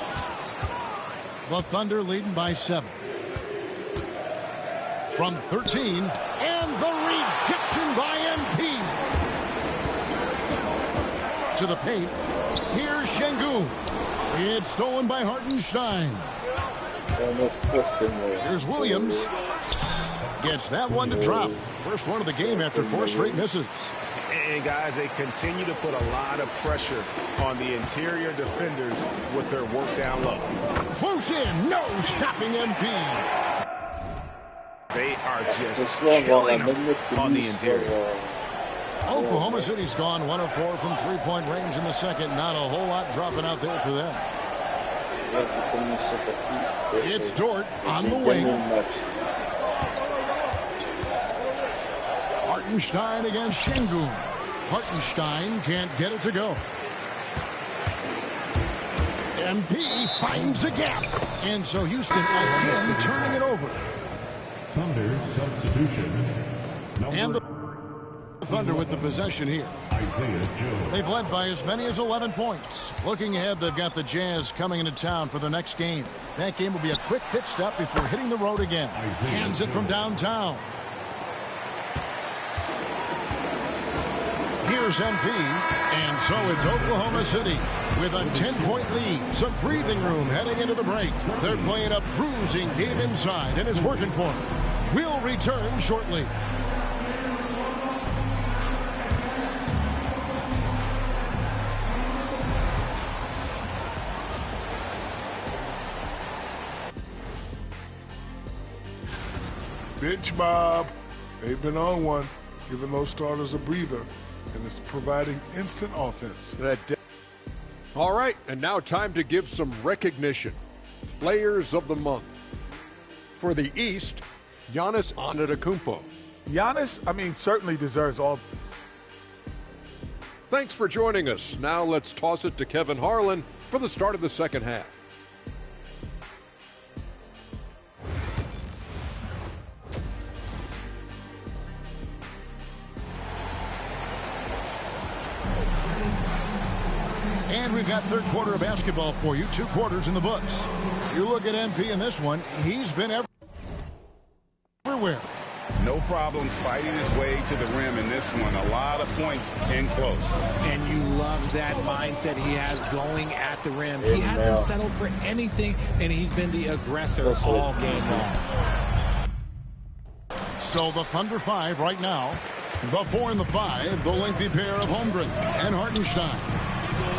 S22: The Thunder leading by 7. From 13, and the rejection by MP. To the paint, here's Şengün. It's stolen by Hartenstein. Here's Williams. Gets that one to drop. First one of the game after 4 straight misses.
S1: And guys, they continue to put a lot of pressure on the interior defenders with their work down low.
S22: Close in, no stopping MP.
S1: They are just killing them on the interior.
S22: Oklahoma City's gone 1 of 4 from 3-point range in the second. Not a whole lot dropping out there for them. It's Dort on the wing. Hartenstein against Şengün. Hartenstein can't get it to go. MP finds a gap. And so Houston again turning it over.
S3: Thunder substitution.
S22: And the Thunder with the possession here. They've led by as many as 11 points. Looking ahead, they've got the Jazz coming into town for their next game. That game will be a quick pit stop before hitting the road again. Hands it from downtown. Here's MP, and so it's Oklahoma City with a 10-point lead. Some breathing room heading into the break. They're playing a bruising game inside, and it's working for them. We'll return shortly.
S7: Bench mob. They've been on one, giving those starters a breather, and it's providing instant offense.
S8: All right, and now time to give some recognition. Players of the month. For the East, Giannis Antetokounmpo.
S5: Giannis, certainly deserves all.
S8: Thanks for joining us. Now let's toss it to Kevin Harlan for the start of the second half.
S22: And we've got third quarter of basketball for you. 2 quarters in the books. You look at MP in this one, he's been everywhere.
S1: No problem fighting his way to the rim in this one. A lot of points in close.
S23: And you love that mindset he has going at the rim. He hasn't settled for anything, and he's been the aggressor all game long.
S22: So the Thunder 5 right now. The 4 and the 5, the lengthy pair of Holmgren and Hartenstein.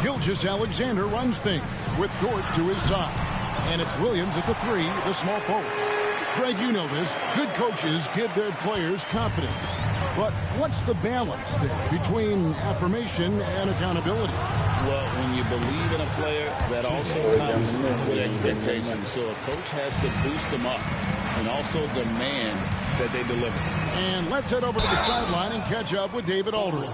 S22: Gilgeous-Alexander runs things with Dort to his side. And it's Williams at the 3, the small forward. Greg, you know this. Good coaches give their players confidence. But what's the balance there between affirmation and accountability?
S1: Well, when you believe in a player, that also comes with expectations. So a coach has to boost them up and also demand that they deliver.
S22: And let's head over to the sideline and catch up with David Aldridge.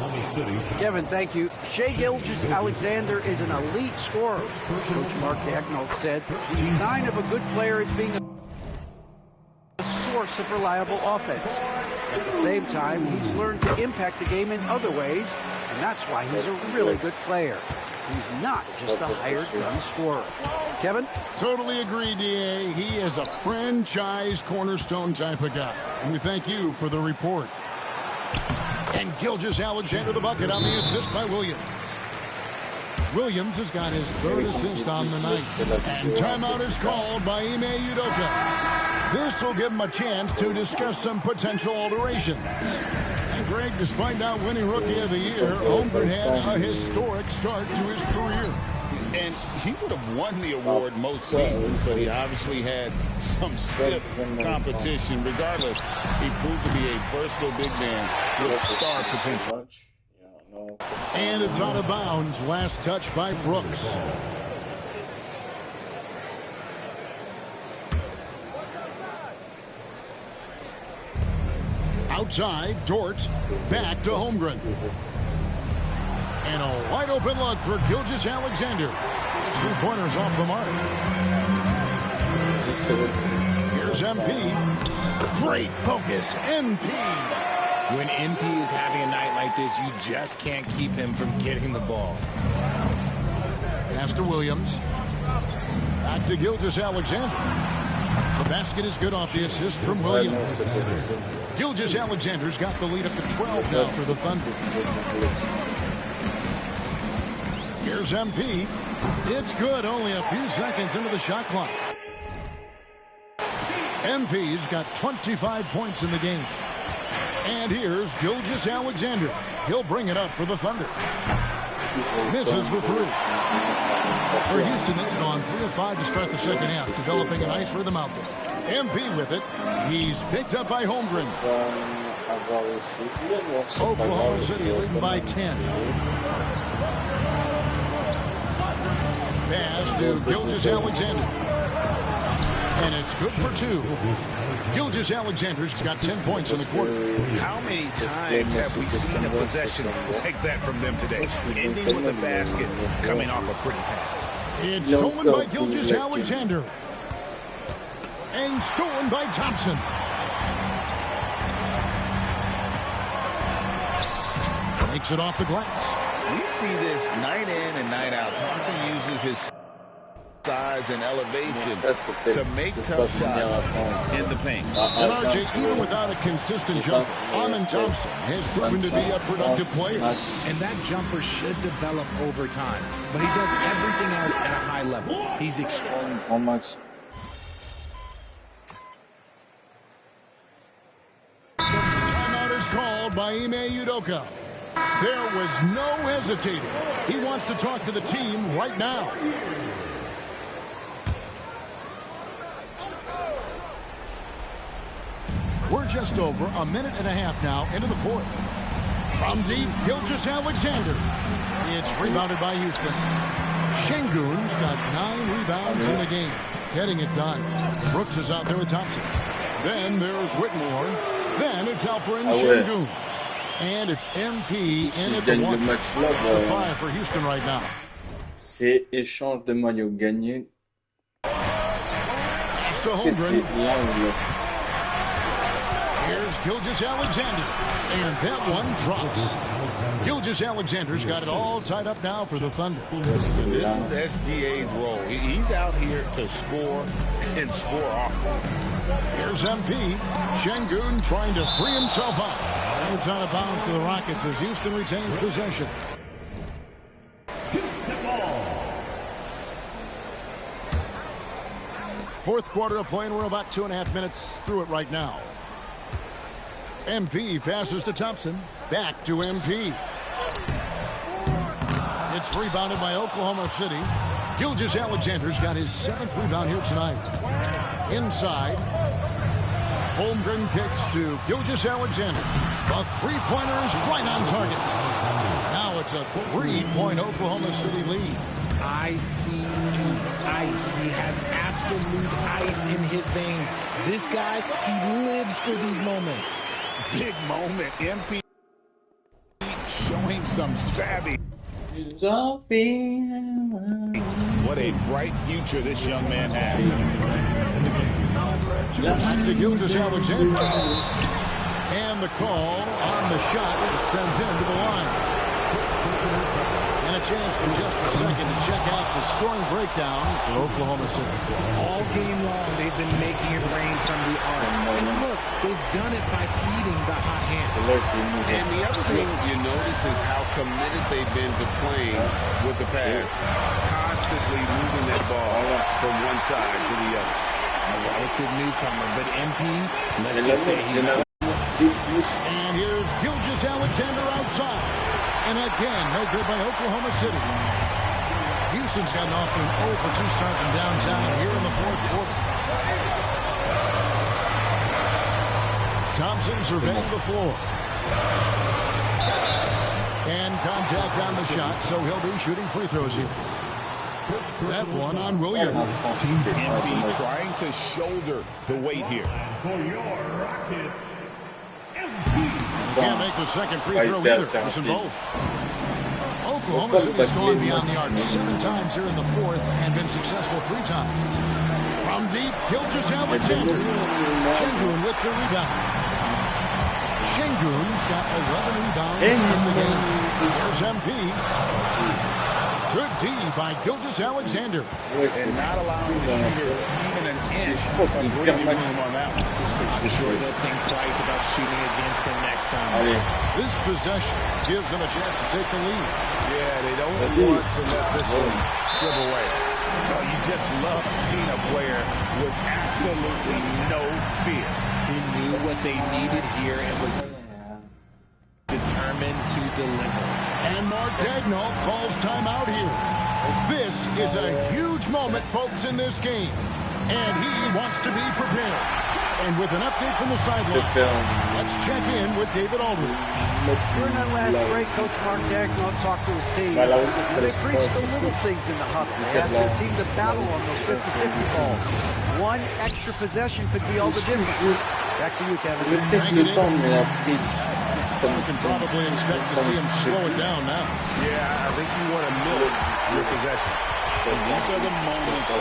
S24: Kevin, thank you. Shai Gilgeous-Alexander is an elite scorer. Coach Mark Daigneault said the sign of a good player is being a source of reliable offense. At the same time, he's learned to impact the game in other ways, and that's why he's a really good player. He's not just a hired gun scorer. Kevin?
S22: Totally agree, D.A. He is a franchise cornerstone type of guy. And we thank you for the report. And Gilgeous-Alexander the bucket on the assist by Williams. Williams has got his 3rd assist on the night. And timeout is called by Ime Udoka. This will give him a chance to discuss some potential alterations. And Greg, despite not winning Rookie of the Year, Holmgren had a historic start to his career.
S1: And he would have won the award most seasons, but he obviously had some stiff competition. Regardless, he proved to be a versatile big man with star potential.
S22: And it's out of bounds. Last touch by Brooks. Outside, Dort, back to Holmgren. And a wide open look for Gilgeous-Alexander. His three-pointers off the mark. Here's MP. Great focus, MP.
S2: When MP is having a night like this, you just can't keep him from getting the ball.
S22: Pass to Williams. Back to Gilgeous-Alexander. The basket is good off the assist from Williams. Gilgeous-Alexander's got the lead up to 12 now for the Thunder. Here's MP. It's good, only a few seconds into the shot clock. MP's got 25 points in the game. And here's Gilgeous-Alexander. He'll bring it up for the Thunder. Misses the three. For Houston, they've gone 3 of 5 to start the second half, developing a nice rhythm out there. MP with it. He's picked up by Holmgren. Oklahoma City leading by 10. Pass to Gilgeous-Alexander. And it's good for 2. Gilgeous-Alexander's got 10 points in the quarter.
S1: How many times have we seen a possession like that from them today? Ending with a basket, coming off a pretty pass.
S22: It's stolen by Gilgeous-Alexander. And stolen by Thompson. Makes it off the glass.
S1: We see this night in and night out. Thompson uses his size and elevation to make tough shots in the paint.
S22: And RJ, even without a consistent jump, Amen Thompson has proven to be a productive player.
S23: And that jumper should develop over time. But he does everything else at a high level. He's extreme.
S22: Timeout is called by Ime Udoka. There was no hesitating. He wants to talk to the team right now. We're just over a minute and a half now into the fourth. From deep, Gilgeous-Alexander. It's rebounded by Houston. Şengün's got 9 rebounds in the game, getting it done. Brooks is out there with Thompson. Then there's Whitmore. Then it's Alperen Şengün. And it's MP in at the 1. It's the 5 for Houston right now.
S9: C'est échange de maillot gagné.
S22: Est-ce que c'est l'angle? Here's Gilgeous-Alexander. And that one drops. Gilgeous-Alexander's got it all tied up now for the Thunder.
S1: And this is SGA's role. He's out here to score and score often.
S22: Here's MP. Şengün trying to free himself up. And it's out of bounds to the Rockets as Houston retains possession. Fourth quarter of play, and we're about 2.5 minutes through it right now. MP passes to Thompson. Back to MP. It's rebounded by Oklahoma City. Gilgeous-Alexander's got his 7th rebound here tonight. Inside. Holmgren kicks to Gilgeous-Alexander. The three-pointer is right on target. Now it's a 3-point Oklahoma City lead.
S23: ICE. He has absolute ice in his veins. This guy, he lives for these moments.
S1: Big moment. MP showing some savvy. What a bright future this young man has.
S22: Back to Gilgeous-Alexander. And the call on the shot that sends him to the line. And a chance for just a second to check out the scoring breakdown for Oklahoma City.
S23: All game long, they've been making it rain from the arc. And look, they've done it by feeding the hot hands.
S1: And the other thing you notice is how committed they've been to playing with the pass. Constantly moving that ball from one side to the other.
S23: A relative newcomer, but MP, let's just say he's not.
S22: And here's Gilgeous-Alexander outside. And again, no good by Oklahoma City. Houston's gotten off to an 0 for 2 start from downtown here in the fourth quarter. Thompson surveying the floor. And contact on the shot, so he'll be shooting free throws here. That one on Williams.
S1: MP trying to shoulder the weight here.
S22: For your Rockets, MP. Can't make the second free throw either. Listen both. Oklahoma City's gone beyond the arc 7 times here in the fourth and been successful 3 times. From deep, Gilgeous-Alexander. Şengün with the rebound. Şengün's got 11 rebounds in the game. There's MP. Good D by Gilgeous-Alexander.
S1: And not allowing the shooter even an inch of breathing room on that one.
S23: I'm sure they'll think twice about shooting against him next time.
S22: This possession gives them a chance to take the lead.
S1: Yeah, they don't want to let this one slip away. So you just love seeing a player with absolutely no fear.
S23: He knew what they needed here and was determined to deliver.
S22: And Mark Daigneault calls timeout here. This is a huge moment, folks, in this game. And he wants to be prepared. And with an update from the sideline, let's check in with David Aldridge.
S24: During that last break, Coach Mark Daigneault talked to his team. And they preached the little things in the huddle. They asked their team to battle on those 50-50 balls. One extra possession could be all the difference. Back to you, Kevin.
S22: So we can probably expect to see him slow it down now.
S1: Yeah, I think you want to milk your possessions. And these are the moments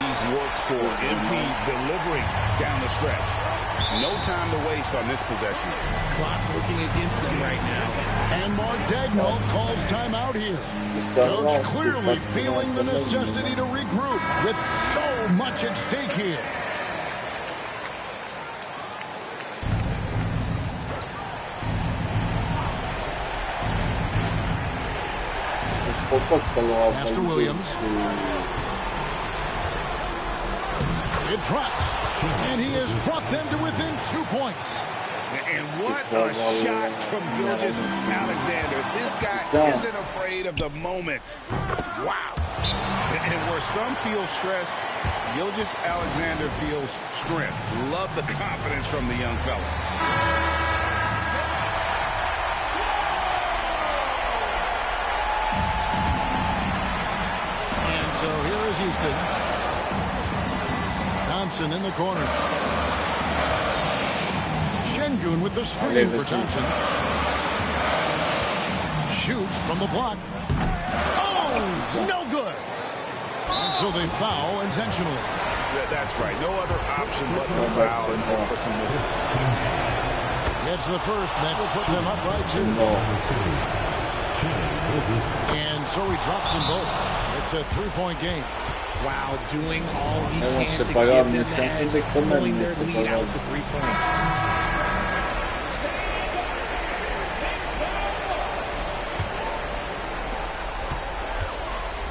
S1: he's worked for. MP delivering down the stretch. No time to waste on this possession.
S23: Clock working against them right now.
S22: And Mark Daigneault calls timeout here. Coach clearly feeling the necessity to regroup with so much at stake here. Master Williams. It drops. And he has brought them to within 2 points.
S1: And what a shot from Gilgeous-Alexander. This guy isn't afraid of the moment. Wow. And where some feel stressed, Gilgeous-Alexander feels strength. Love the confidence from the young fella.
S22: So here is Houston. Thompson in the corner. Şengün with the screen for Thompson. Shoots from the block. Oh, no good. And so they foul intentionally.
S1: That's right. No other option but to foul and hope for some misses.
S22: Gets the first. That will put them up by 2. And so he drops them both. It's a 3-point game.
S23: Wow, doing all he can to give them the edge, pulling their lead out to 3 points.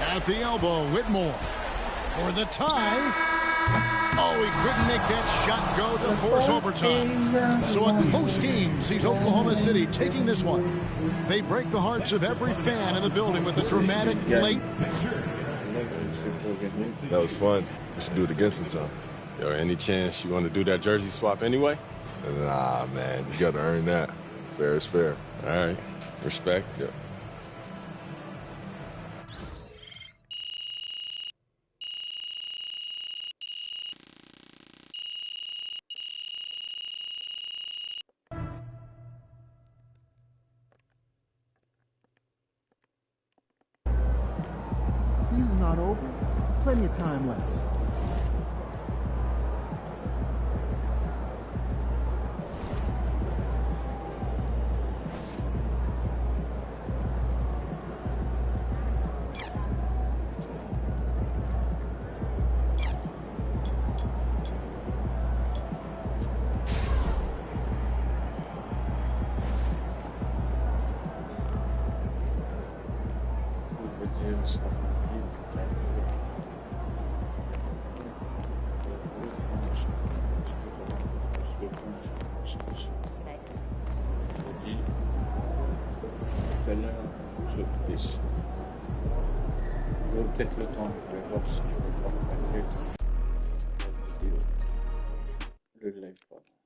S22: At the elbow, Whitmore for the tie. Oh, he couldn't make that shot go to force overtime. So a close game sees Oklahoma City taking this one. They break the hearts of every fan in the building with a dramatic late.
S21: That was fun. We should do it again sometime. Yo, any chance you want to do that jersey swap anyway? Nah, man. You got to earn that. Fair is fair. All right. Respect. Yeah.
S13: Season's not over. Plenty of time left.
S9: Peut-être le temps, je vais voir si je peux partager la vidéo, le live, pardon.